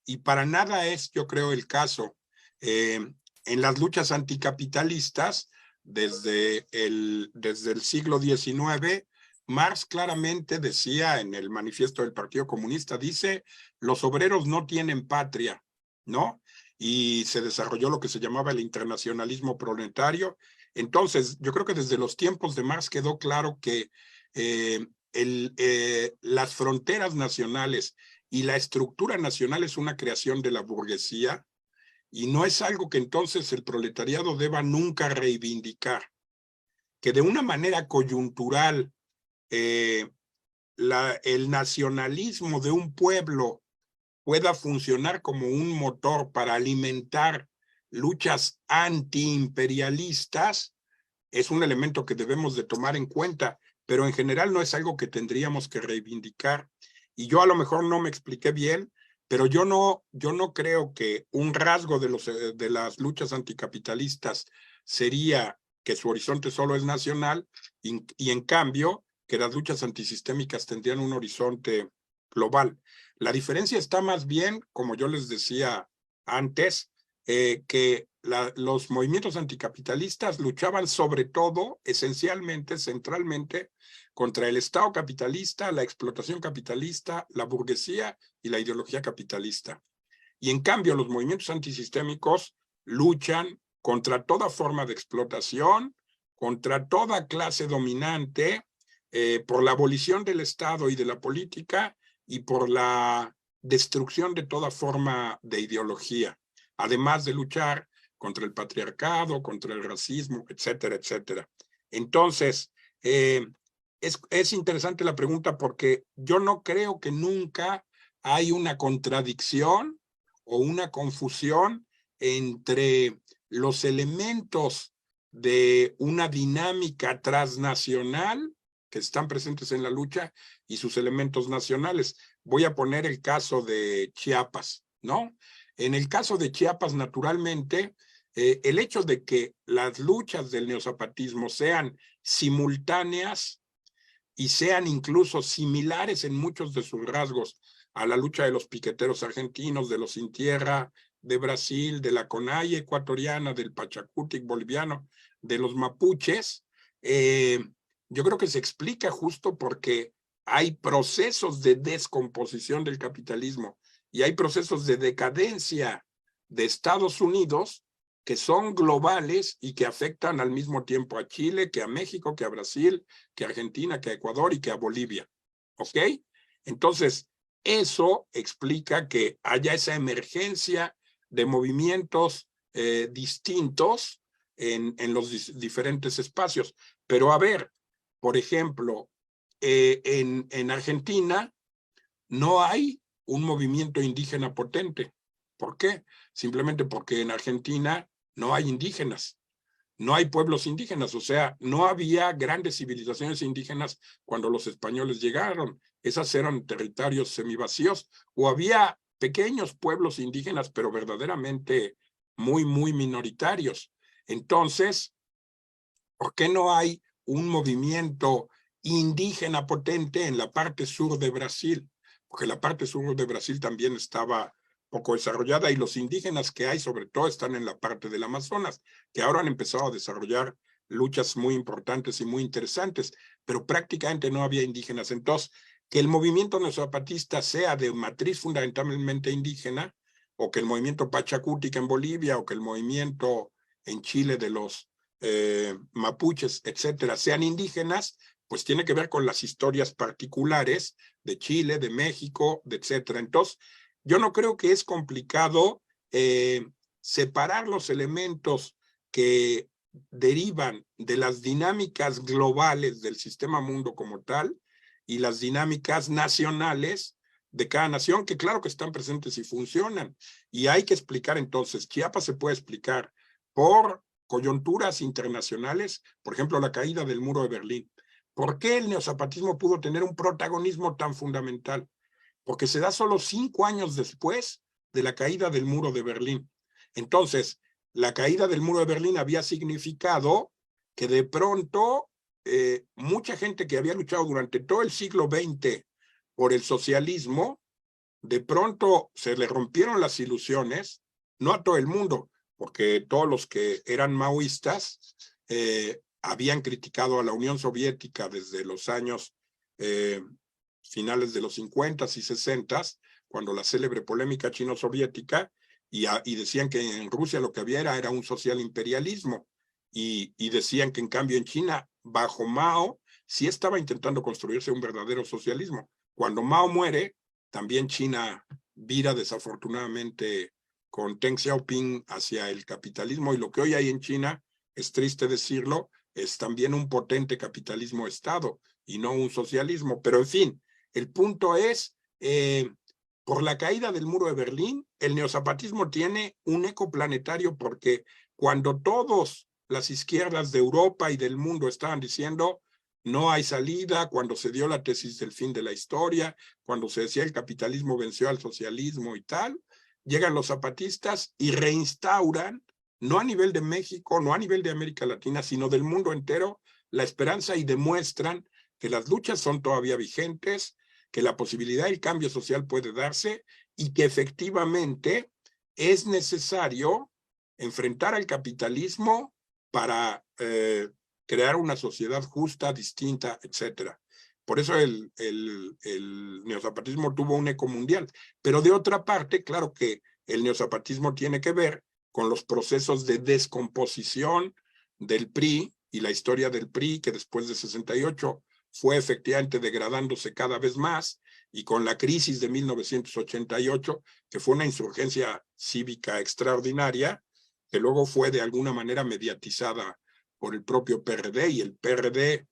Y para nada es, yo creo, el caso. En las luchas anticapitalistas, desde el siglo XIX, Marx claramente decía en el manifiesto del Partido Comunista, dice, los obreros no tienen patria, ¿no? Y se desarrolló lo que se llamaba el internacionalismo proletario. Entonces, yo creo que desde los tiempos de Marx quedó claro que las fronteras nacionales y la estructura nacional es una creación de la burguesía y no es algo que entonces el proletariado deba nunca reivindicar. Que de una manera coyuntural el nacionalismo de un pueblo pueda funcionar como un motor para alimentar luchas antiimperialistas es un elemento que debemos de tomar en cuenta, pero en general no es algo que tendríamos que reivindicar. Y yo a lo mejor no me expliqué bien, pero yo no creo que un rasgo de las luchas anticapitalistas sería que su horizonte solo es nacional y en cambio que las luchas antisistémicas tendrían un horizonte global. La diferencia está más bien, como yo les decía antes, que los movimientos anticapitalistas luchaban sobre todo, esencialmente, centralmente, contra el Estado capitalista, la explotación capitalista, la burguesía y la ideología capitalista. Y en cambio, los movimientos antisistémicos luchan contra toda forma de explotación, contra toda clase dominante, por la abolición del Estado y de la política y por la destrucción de toda forma de ideología, además de luchar contra el patriarcado, contra el racismo, etcétera, etcétera. Entonces, es interesante la pregunta porque yo no creo que nunca hay una contradicción o una confusión entre los elementos de una dinámica transnacional que están presentes en la lucha y sus elementos nacionales. Voy a poner el caso de Chiapas, ¿no? En el caso de Chiapas, naturalmente, el hecho de que las luchas del neozapatismo sean simultáneas y sean incluso similares en muchos de sus rasgos a la lucha de los piqueteros argentinos, de los Sin Tierra, de Brasil, de la CONAIE ecuatoriana, del Pachacutic boliviano, de los mapuches, yo creo que se explica justo porque hay procesos de descomposición del capitalismo y hay procesos de decadencia de Estados Unidos que son globales y que afectan al mismo tiempo a Chile, que a México, que a Brasil, que a Argentina, que a Ecuador y que a Bolivia. ¿Ok? Entonces, eso explica que haya esa emergencia de movimientos distintos en los diferentes espacios. Pero a ver, por ejemplo, en Argentina no hay un movimiento indígena potente. ¿Por qué? Simplemente porque en Argentina no hay indígenas, no hay pueblos indígenas, o sea, no había grandes civilizaciones indígenas cuando los españoles llegaron. Esas eran territorios semivacíos, o había pequeños pueblos indígenas, pero verdaderamente muy, muy minoritarios. Entonces, ¿por qué no hay un movimiento indígena potente en la parte sur de Brasil? Porque la parte sur de Brasil también estaba poco desarrollada y los indígenas que hay sobre todo están en la parte del Amazonas, que ahora han empezado a desarrollar luchas muy importantes y muy interesantes, pero prácticamente no había indígenas. Entonces, que el movimiento neozapatista sea de matriz fundamentalmente indígena, o que el movimiento Pachacutic en Bolivia, o que el movimiento en Chile de los mapuches, etcétera, sean indígenas, pues tiene que ver con las historias particulares de Chile, de México, de etcétera. Entonces, yo no creo que es complicado separar los elementos que derivan de las dinámicas globales del sistema mundo como tal y las dinámicas nacionales de cada nación, que claro que están presentes y funcionan. Y hay que explicar entonces, Chiapas se puede explicar por coyunturas internacionales, por ejemplo, la caída del muro de Berlín. ¿Por qué el neozapatismo pudo tener un protagonismo tan fundamental? Porque se da solo 5 años después de la caída del muro de Berlín. Entonces, la caída del muro de Berlín había significado que de pronto mucha gente que había luchado durante todo el siglo XX por el socialismo, de pronto se le rompieron las ilusiones, no a todo el mundo, porque todos los que eran maoístas habían criticado a la Unión Soviética desde los años finales de los 50s y 60s, cuando la célebre polémica chino-soviética, y decían que en Rusia lo que había era un social imperialismo, y decían que en cambio en China, bajo Mao, sí estaba intentando construirse un verdadero socialismo. Cuando Mao muere, también China vira desafortunadamente con Deng Xiaoping hacia el capitalismo, y lo que hoy hay en China, es triste decirlo, es también un potente capitalismo-estado y no un socialismo. Pero en fin, el punto es, por la caída del muro de Berlín, el neozapatismo tiene un eco planetario, porque cuando todas las izquierdas de Europa y del mundo estaban diciendo no hay salida, cuando se dio la tesis del fin de la historia, cuando se decía el capitalismo venció al socialismo y tal, llegan los zapatistas y reinstauran, no a nivel de México, no a nivel de América Latina, sino del mundo entero, la esperanza, y demuestran que las luchas son todavía vigentes, que la posibilidad del cambio social puede darse y que efectivamente es necesario enfrentar al capitalismo para crear una sociedad justa, distinta, etcétera. Por eso el neozapatismo tuvo un eco mundial. Pero de otra parte, claro que el neozapatismo tiene que ver con los procesos de descomposición del PRI y la historia del PRI, que después de 68 fue efectivamente degradándose cada vez más, y con la crisis de 1988, que fue una insurgencia cívica extraordinaria, que luego fue de alguna manera mediatizada por el propio PRD, y el PRD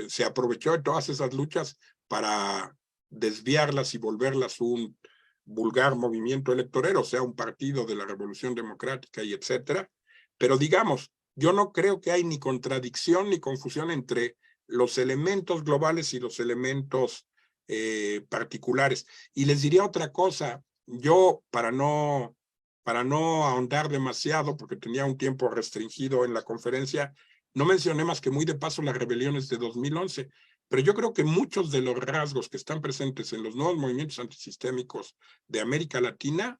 se aprovechó de todas esas luchas para desviarlas y volverlas un vulgar movimiento electorero, o sea, un partido de la Revolución Democrática y etcétera. Pero digamos, yo no creo que hay ni contradicción ni confusión entre los elementos globales y los elementos particulares. Y les diría otra cosa, yo para no ahondar demasiado, porque tenía un tiempo restringido en la conferencia, no mencioné más que muy de paso las rebeliones de 2011, pero yo creo que muchos de los rasgos que están presentes en los nuevos movimientos antisistémicos de América Latina,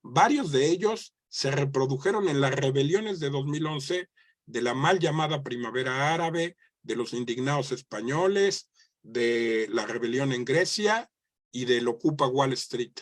varios de ellos se reprodujeron en las rebeliones de 2011 de la mal llamada Primavera Árabe, de los indignados españoles, de la rebelión en Grecia y del Ocupa Wall Street.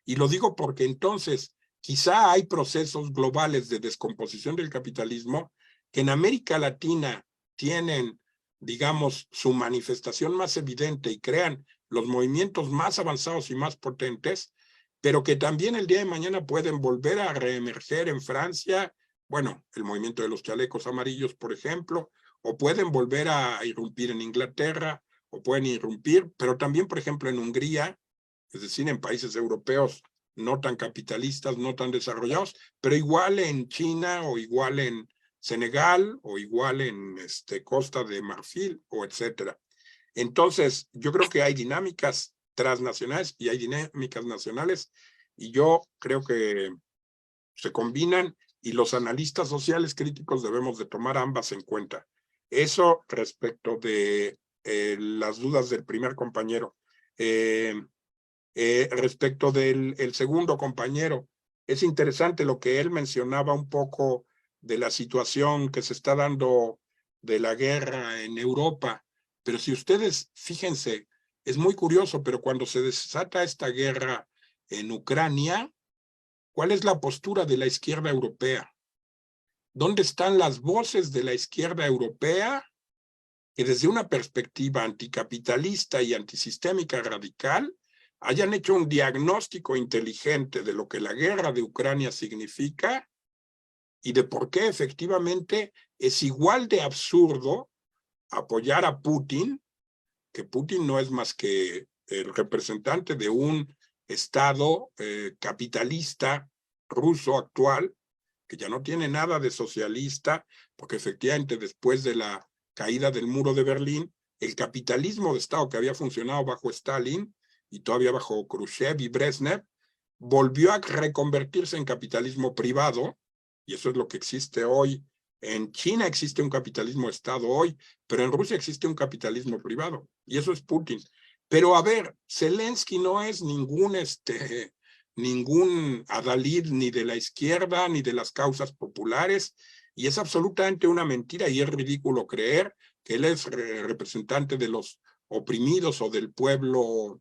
Y lo digo porque entonces quizá hay procesos globales de descomposición del capitalismo que en América Latina tienen, digamos, su manifestación más evidente y crean los movimientos más avanzados y más potentes, pero que también el día de mañana pueden volver a reemerger en Francia, bueno, el movimiento de los chalecos amarillos, por ejemplo, o pueden volver a irrumpir en Inglaterra, o pueden irrumpir, pero también, por ejemplo, en Hungría, es decir, en países europeos no tan capitalistas, no tan desarrollados, pero igual en China, o igual en Senegal, o igual en Costa de Marfil, o etcétera. Entonces, yo creo que hay dinámicas transnacionales y hay dinámicas nacionales, y yo creo que se combinan, y los analistas sociales críticos debemos de tomar ambas en cuenta. Eso respecto de las dudas del primer compañero. Respecto del segundo compañero, es interesante lo que él mencionaba un poco de la situación que se está dando de la guerra en Europa, pero si ustedes fíjense, es muy curioso, pero cuando se desata esta guerra en Ucrania, ¿cuál es la postura de la izquierda europea? ¿Dónde están las voces de la izquierda europea que desde una perspectiva anticapitalista y antisistémica radical hayan hecho un diagnóstico inteligente de lo que la guerra de Ucrania significa y de por qué efectivamente es igual de absurdo apoyar a Putin, que Putin no es más que el representante de un Estado capitalista ruso actual, que ya no tiene nada de socialista, porque efectivamente después de la caída del muro de Berlín, el capitalismo de Estado que había funcionado bajo Stalin y todavía bajo Khrushchev y Brezhnev, volvió a reconvertirse en capitalismo privado, y eso es lo que existe hoy. En China existe un capitalismo de Estado hoy, pero en Rusia existe un capitalismo privado, y eso es Putin. Pero a ver, Zelensky no es ningún adalid ni de la izquierda ni de las causas populares, y es absolutamente una mentira y es ridículo creer que él es representante de los oprimidos o del pueblo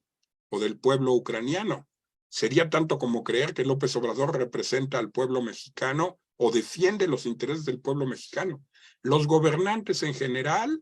ucraniano. Sería tanto como creer que López Obrador representa al pueblo mexicano o defiende los intereses del pueblo mexicano. Los gobernantes en general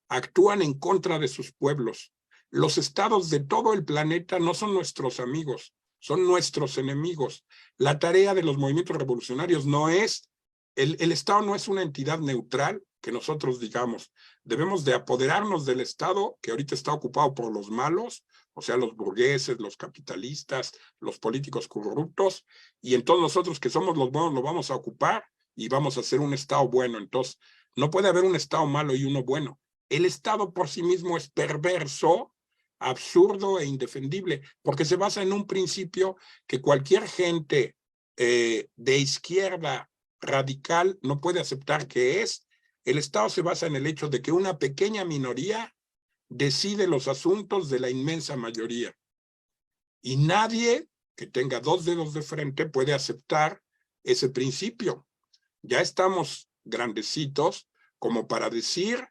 actúan en contra de sus pueblos. Los estados de todo el planeta no son nuestros amigos, son nuestros enemigos. La tarea de los movimientos revolucionarios no es, el Estado no es una entidad neutral que nosotros digamos, debemos de apoderarnos del Estado que ahorita está ocupado por los malos, o sea, los burgueses, los capitalistas, los políticos corruptos, y entonces nosotros que somos los buenos lo vamos a ocupar y vamos a hacer un Estado bueno. Entonces, no puede haber un Estado malo y uno bueno. El Estado por sí mismo es perverso, absurdo e indefendible, porque se basa en un principio que cualquier gente de izquierda radical no puede aceptar, que es: el Estado se basa en el hecho de que una pequeña minoría decide los asuntos de la inmensa mayoría. Y nadie que tenga dos dedos de frente puede aceptar ese principio. Ya estamos grandecitos como para decir,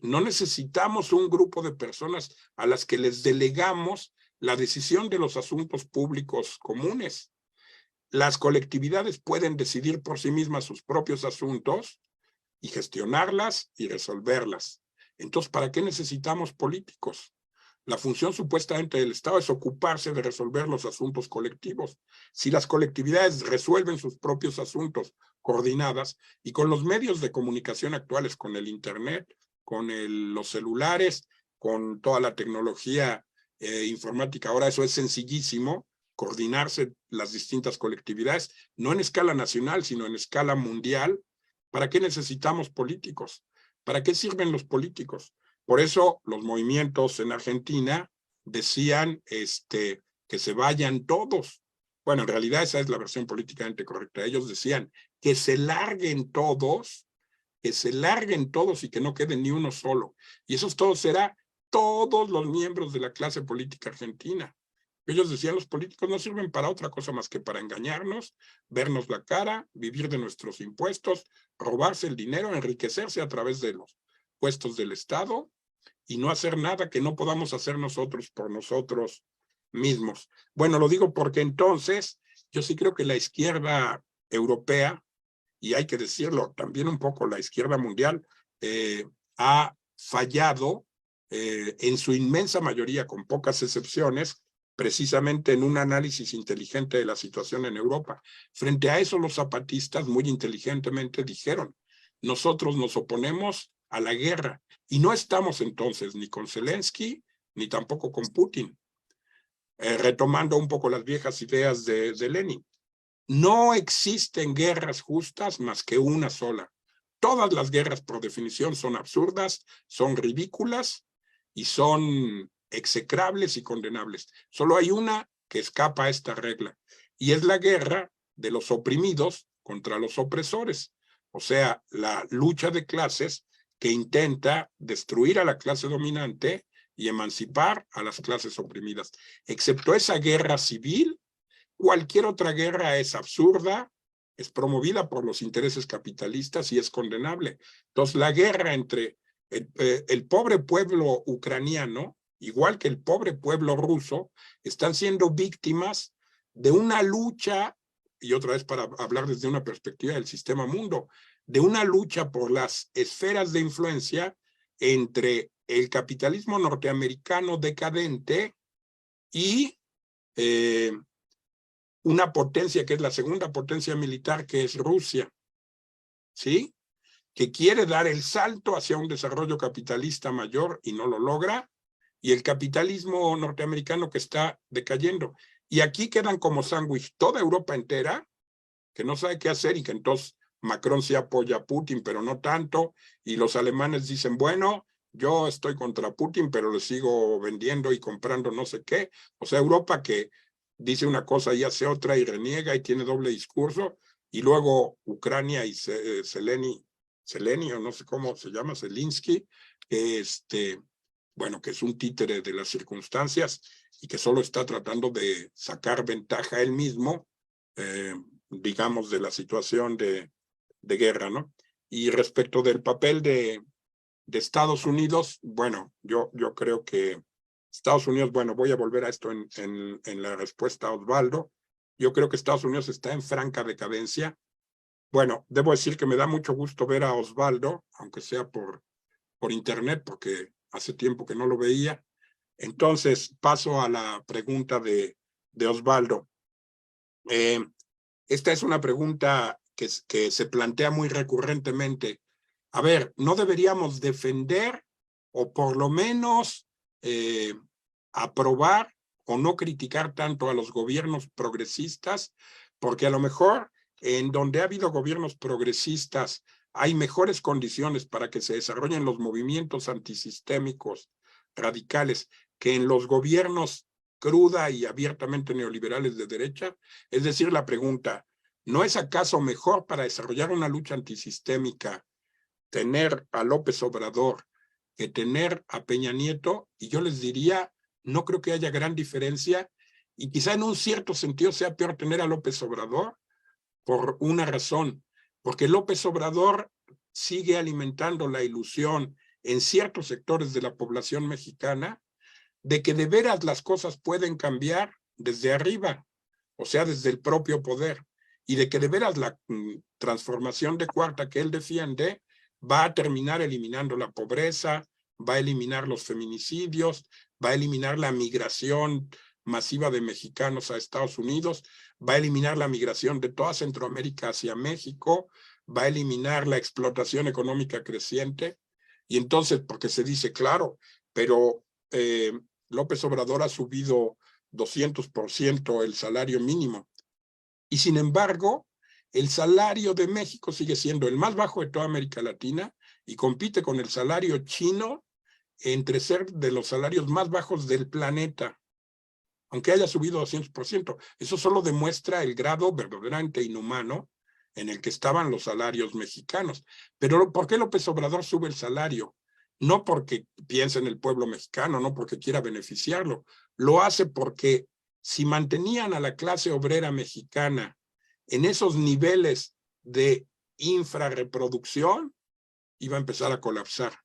no necesitamos un grupo de personas a las que les delegamos la decisión de los asuntos públicos comunes. Las colectividades pueden decidir por sí mismas sus propios asuntos y gestionarlas y resolverlas. Entonces, ¿para qué necesitamos políticos? La función supuestamente del Estado es ocuparse de resolver los asuntos colectivos. Si las colectividades resuelven sus propios asuntos coordinadas y con los medios de comunicación actuales, con el Internet, con los celulares, con toda la tecnología informática, ahora eso es sencillísimo, coordinarse las distintas colectividades, no en escala nacional, sino en escala mundial. ¿Para qué necesitamos políticos? ¿Para qué sirven los políticos? Por eso los movimientos en Argentina decían que se vayan todos. Bueno, en realidad esa es la versión políticamente correcta. Ellos decían que se larguen todos y que no quede ni uno solo. Y esos todos serán todos los miembros de la clase política argentina. Ellos decían, los políticos no sirven para otra cosa más que para engañarnos, vernos la cara, vivir de nuestros impuestos, robarse el dinero, enriquecerse a través de los puestos del Estado y no hacer nada que no podamos hacer nosotros por nosotros mismos. Bueno, lo digo porque entonces yo sí creo que la izquierda europea, y hay que decirlo también un poco la izquierda mundial, ha fallado en su inmensa mayoría, con pocas excepciones, precisamente en un análisis inteligente de la situación en Europa. Frente a eso, los zapatistas muy inteligentemente dijeron, nosotros nos oponemos a la guerra, y no estamos entonces ni con Zelensky, ni tampoco con Putin. Retomando un poco las viejas ideas de Lenin, no existen guerras justas más que una sola. Todas las guerras, por definición, son absurdas, son ridículas y son execrables y condenables. Solo hay una que escapa a esta regla, y es la guerra de los oprimidos contra los opresores, o sea, la lucha de clases que intenta destruir a la clase dominante y emancipar a las clases oprimidas. Excepto esa guerra civil, cualquier otra guerra es absurda, es promovida por los intereses capitalistas y es condenable. Entonces, la guerra entre el pobre pueblo ucraniano, igual que el pobre pueblo ruso, están siendo víctimas de una lucha y otra vez para hablar desde una perspectiva del sistema mundo, de una lucha por las esferas de influencia entre el capitalismo norteamericano decadente y una potencia que es la segunda potencia militar, que es Rusia, ¿sí? Que quiere dar el salto hacia un desarrollo capitalista mayor y no lo logra, y el capitalismo norteamericano que está decayendo. Y aquí quedan como sándwich toda Europa entera, que no sabe qué hacer, y que entonces Macron sí apoya a Putin, pero no tanto, y los alemanes dicen, bueno, yo estoy contra Putin, pero le sigo vendiendo y comprando no sé qué. O sea, Europa que dice una cosa y hace otra y reniega y tiene doble discurso, y luego Ucrania y Zelensky, o no sé cómo se llama, Zelensky, bueno, que es un títere de las circunstancias y que solo está tratando de sacar ventaja él mismo, digamos, de la situación de guerra, ¿no? Y respecto del papel de Estados Unidos, bueno, yo creo que Estados Unidos, bueno, voy a volver a esto en la respuesta a Osvaldo. Yo creo que Estados Unidos está en franca decadencia. Bueno, debo decir que me da mucho gusto ver a Osvaldo, aunque sea por internet, porque hace tiempo que no lo veía. Entonces, paso a la pregunta de Osvaldo. Esta es una pregunta que se plantea muy recurrentemente. A ver, ¿no deberíamos defender o por lo menos aprobar o no criticar tanto a los gobiernos progresistas? Porque a lo mejor en donde ha habido gobiernos progresistas hay mejores condiciones para que se desarrollen los movimientos antisistémicos radicales que en los gobiernos cruda y abiertamente neoliberales de derecha. Es decir, la pregunta, ¿no es acaso mejor para desarrollar una lucha antisistémica tener a López Obrador que tener a Peña Nieto? Y yo les diría, no creo que haya gran diferencia, y quizá en un cierto sentido sea peor tener a López Obrador por una razón, porque López Obrador sigue alimentando la ilusión en ciertos sectores de la población mexicana de que de veras las cosas pueden cambiar desde arriba, o sea, desde el propio poder, y de que de veras la transformación de cuarta que él defiende va a terminar eliminando la pobreza, va a eliminar los feminicidios, va a eliminar la migración masiva de mexicanos a Estados Unidos, va a eliminar la migración de toda Centroamérica hacia México, va a eliminar la explotación económica creciente. Y entonces, porque se dice, claro, pero López Obrador ha subido 200% el salario mínimo. Y sin embargo, el salario de México sigue siendo el más bajo de toda América Latina y compite con el salario chino entre ser de los salarios más bajos del planeta, aunque haya subido 200%. Eso solo demuestra el grado verdaderamente inhumano en el que estaban los salarios mexicanos. Pero ¿por qué López Obrador sube el salario? No porque piense en el pueblo mexicano, no porque quiera beneficiarlo. Lo hace porque si mantenían a la clase obrera mexicana en esos niveles de infrarreproducción, iba a empezar a colapsar.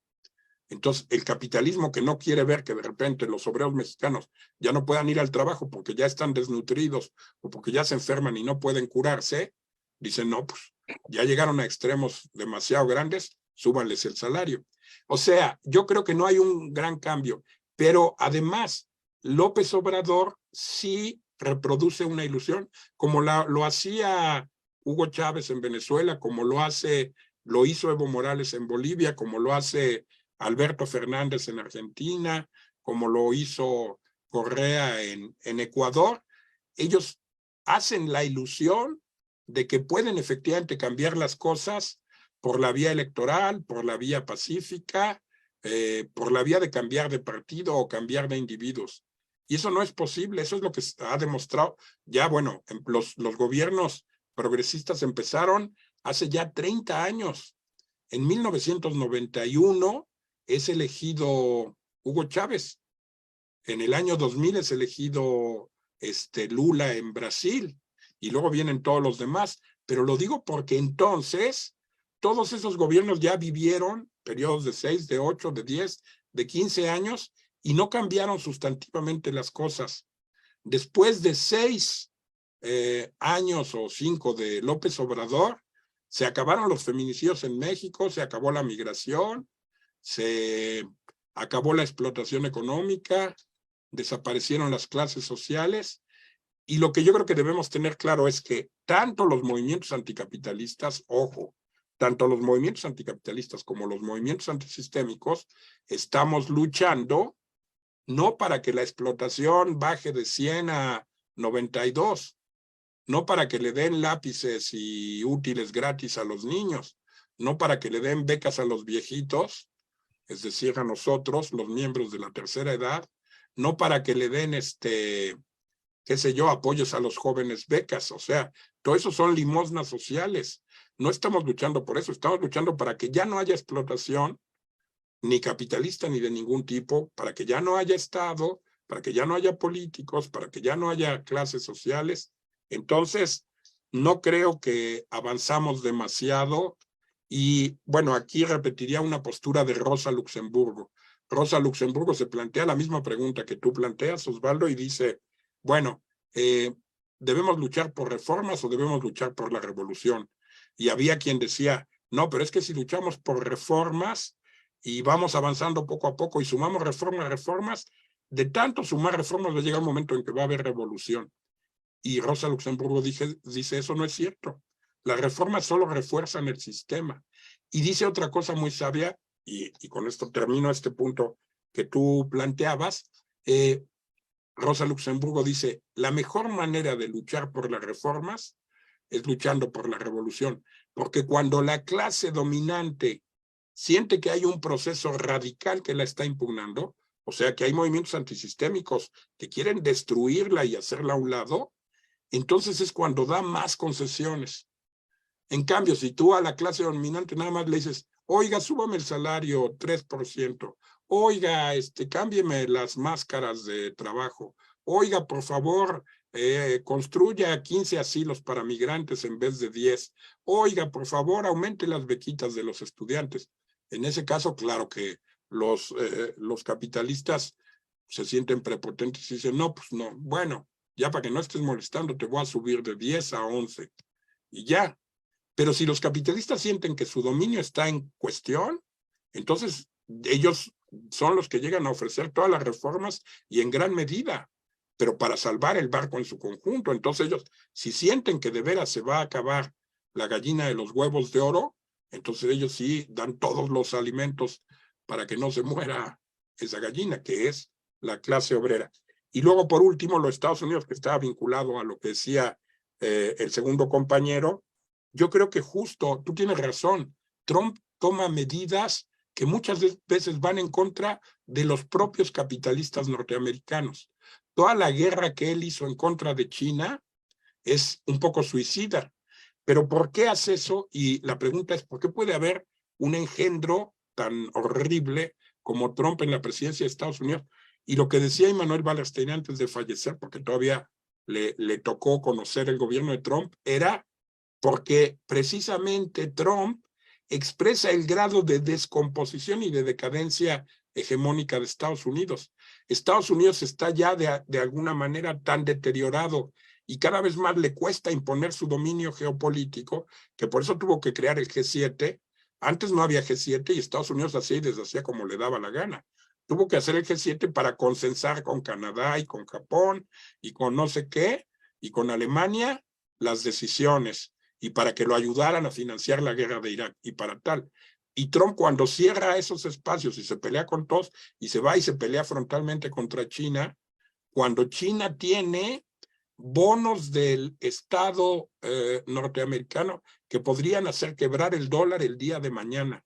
Entonces, el capitalismo que no quiere ver que de repente los obreros mexicanos ya no puedan ir al trabajo porque ya están desnutridos o porque ya se enferman y no pueden curarse, dicen, no, pues ya llegaron a extremos demasiado grandes, súbanles el salario. O sea, yo creo que no hay un gran cambio, pero además López Obrador sí reproduce una ilusión, como lo hacía Hugo Chávez en Venezuela, como lo hizo Evo Morales en Bolivia, como lo hace Alberto Fernández en Argentina, como lo hizo Correa en Ecuador. Ellos hacen la ilusión de que pueden efectivamente cambiar las cosas por la vía electoral, por la vía pacífica, por la vía de cambiar de partido o cambiar de individuos. Y eso no es posible, eso es lo que ha demostrado. Ya, bueno, los gobiernos progresistas empezaron hace ya 30 años. En 1991 es elegido Hugo Chávez. En el año 2000 es elegido Lula en Brasil. Y luego vienen todos los demás. Pero lo digo porque entonces todos esos gobiernos ya vivieron periodos de 6, de 8, de 10, de 15 años y no cambiaron sustantivamente las cosas. Después de 6 años o 5 de López Obrador, se acabaron los feminicidios en México, se acabó la migración, se acabó la explotación económica, desaparecieron las clases sociales, y lo que yo creo que debemos tener claro es que tanto los movimientos anticapitalistas, ojo, tanto los movimientos anticapitalistas como los movimientos antisistémicos, estamos luchando no para que la explotación baje de 100 a 92, no para que le den lápices y útiles gratis a los niños, no para que le den becas a los viejitos, es decir, a nosotros, los miembros de la tercera edad, no para que le den, qué sé yo, apoyos a los jóvenes, becas, o sea, todo eso son limosnas sociales. No estamos luchando por eso, estamos luchando para que ya no haya explotación, ni capitalista ni de ningún tipo, para que ya no haya Estado, para que ya no haya políticos, para que ya no haya clases sociales. Entonces, no creo que avanzamos demasiado y, bueno, aquí repetiría una postura de Rosa Luxemburgo. Rosa Luxemburgo se plantea la misma pregunta que tú planteas, Osvaldo, y dice, bueno, ¿debemos luchar por reformas o debemos luchar por la revolución? Y había quien decía, no, pero es que si luchamos por reformas y vamos avanzando poco a poco y sumamos reformas, de tanto sumar reformas va a llegar un momento en que va a haber revolución. Y Rosa Luxemburgo dice, eso no es cierto. Las reformas solo refuerzan el sistema. Y dice otra cosa muy sabia, y con esto termino este punto que tú planteabas, Rosa Luxemburgo dice, la mejor manera de luchar por las reformas es luchando por la revolución, porque cuando la clase dominante siente que hay un proceso radical que la está impugnando, o sea, que hay movimientos antisistémicos que quieren destruirla y hacerla a un lado, entonces es cuando da más concesiones. En cambio, si tú a la clase dominante nada más le dices, oiga, súbame el salario 3%, oiga, cámbieme las máscaras de trabajo, oiga, por favor, construya 15 asilos para migrantes en vez de 10, oiga, por favor, aumente las bequitas de los estudiantes. En ese caso, claro que los capitalistas se sienten prepotentes y dicen, no, pues no, bueno, ya para que no estés molestando, te voy a subir de 10 a 11 y ya. Pero si los capitalistas sienten que su dominio está en cuestión, entonces ellos son los que llegan a ofrecer todas las reformas y en gran medida, pero para salvar el barco en su conjunto. Entonces ellos, si sienten que de veras se va a acabar la gallina de los huevos de oro, entonces ellos sí dan todos los alimentos para que no se muera esa gallina, que es la clase obrera. Y luego, por último, los Estados Unidos, que estaba vinculado a lo que decía el segundo compañero, yo creo que justo, tú tienes razón, Trump toma medidas que muchas veces van en contra de los propios capitalistas norteamericanos. Toda la guerra que él hizo en contra de China es un poco suicida. Pero ¿por qué hace eso? Y la pregunta es, ¿por qué puede haber un engendro tan horrible como Trump en la presidencia de Estados Unidos? Y lo que decía Immanuel Wallerstein antes de fallecer, porque todavía le tocó conocer el gobierno de Trump, era porque precisamente Trump expresa el grado de descomposición y de decadencia hegemónica de Estados Unidos. Estados Unidos está ya de alguna manera tan deteriorado y cada vez más le cuesta imponer su dominio geopolítico, que por eso tuvo que crear el G7. Antes no había G7 y Estados Unidos hacía y deshacía como le daba la gana. Tuvo que hacer el G7 para consensar con Canadá y con Japón y con no sé qué, y con Alemania las decisiones, y para que lo ayudaran a financiar la guerra de Irak y para tal. Y Trump, cuando cierra esos espacios y se pelea con todos y se va y se pelea frontalmente contra China, cuando China tiene bonos del Estado norteamericano que podrían hacer quebrar el dólar el día de mañana.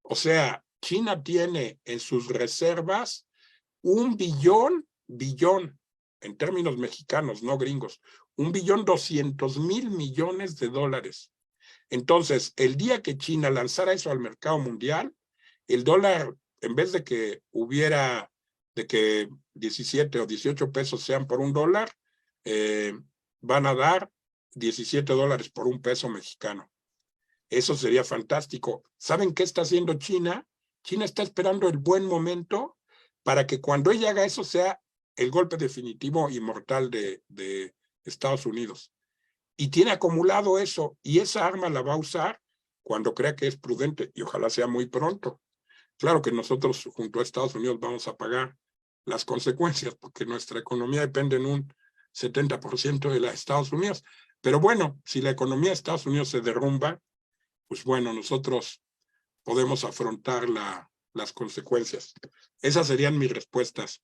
O sea, China tiene en sus reservas 1 billón, en términos mexicanos, no gringos, 1.200.000 millones de dólares. Entonces, el día que China lanzara eso al mercado mundial, el dólar, en vez de que hubiera, de que 17 o 18 pesos sean por $1, van a dar 17 dólares por $1 mexicano. Eso sería fantástico. ¿Saben qué está haciendo China? China está esperando el buen momento para que cuando ella haga eso sea el golpe definitivo y mortal de Estados Unidos. Y tiene acumulado eso, y esa arma la va a usar cuando crea que es prudente, y ojalá sea muy pronto. Claro que nosotros junto a Estados Unidos vamos a pagar las consecuencias, porque nuestra economía depende en un 70% de la de Estados Unidos. Pero bueno, si la economía de Estados Unidos se derrumba, pues bueno, nosotros podemos afrontar las consecuencias. Esas serían mis respuestas.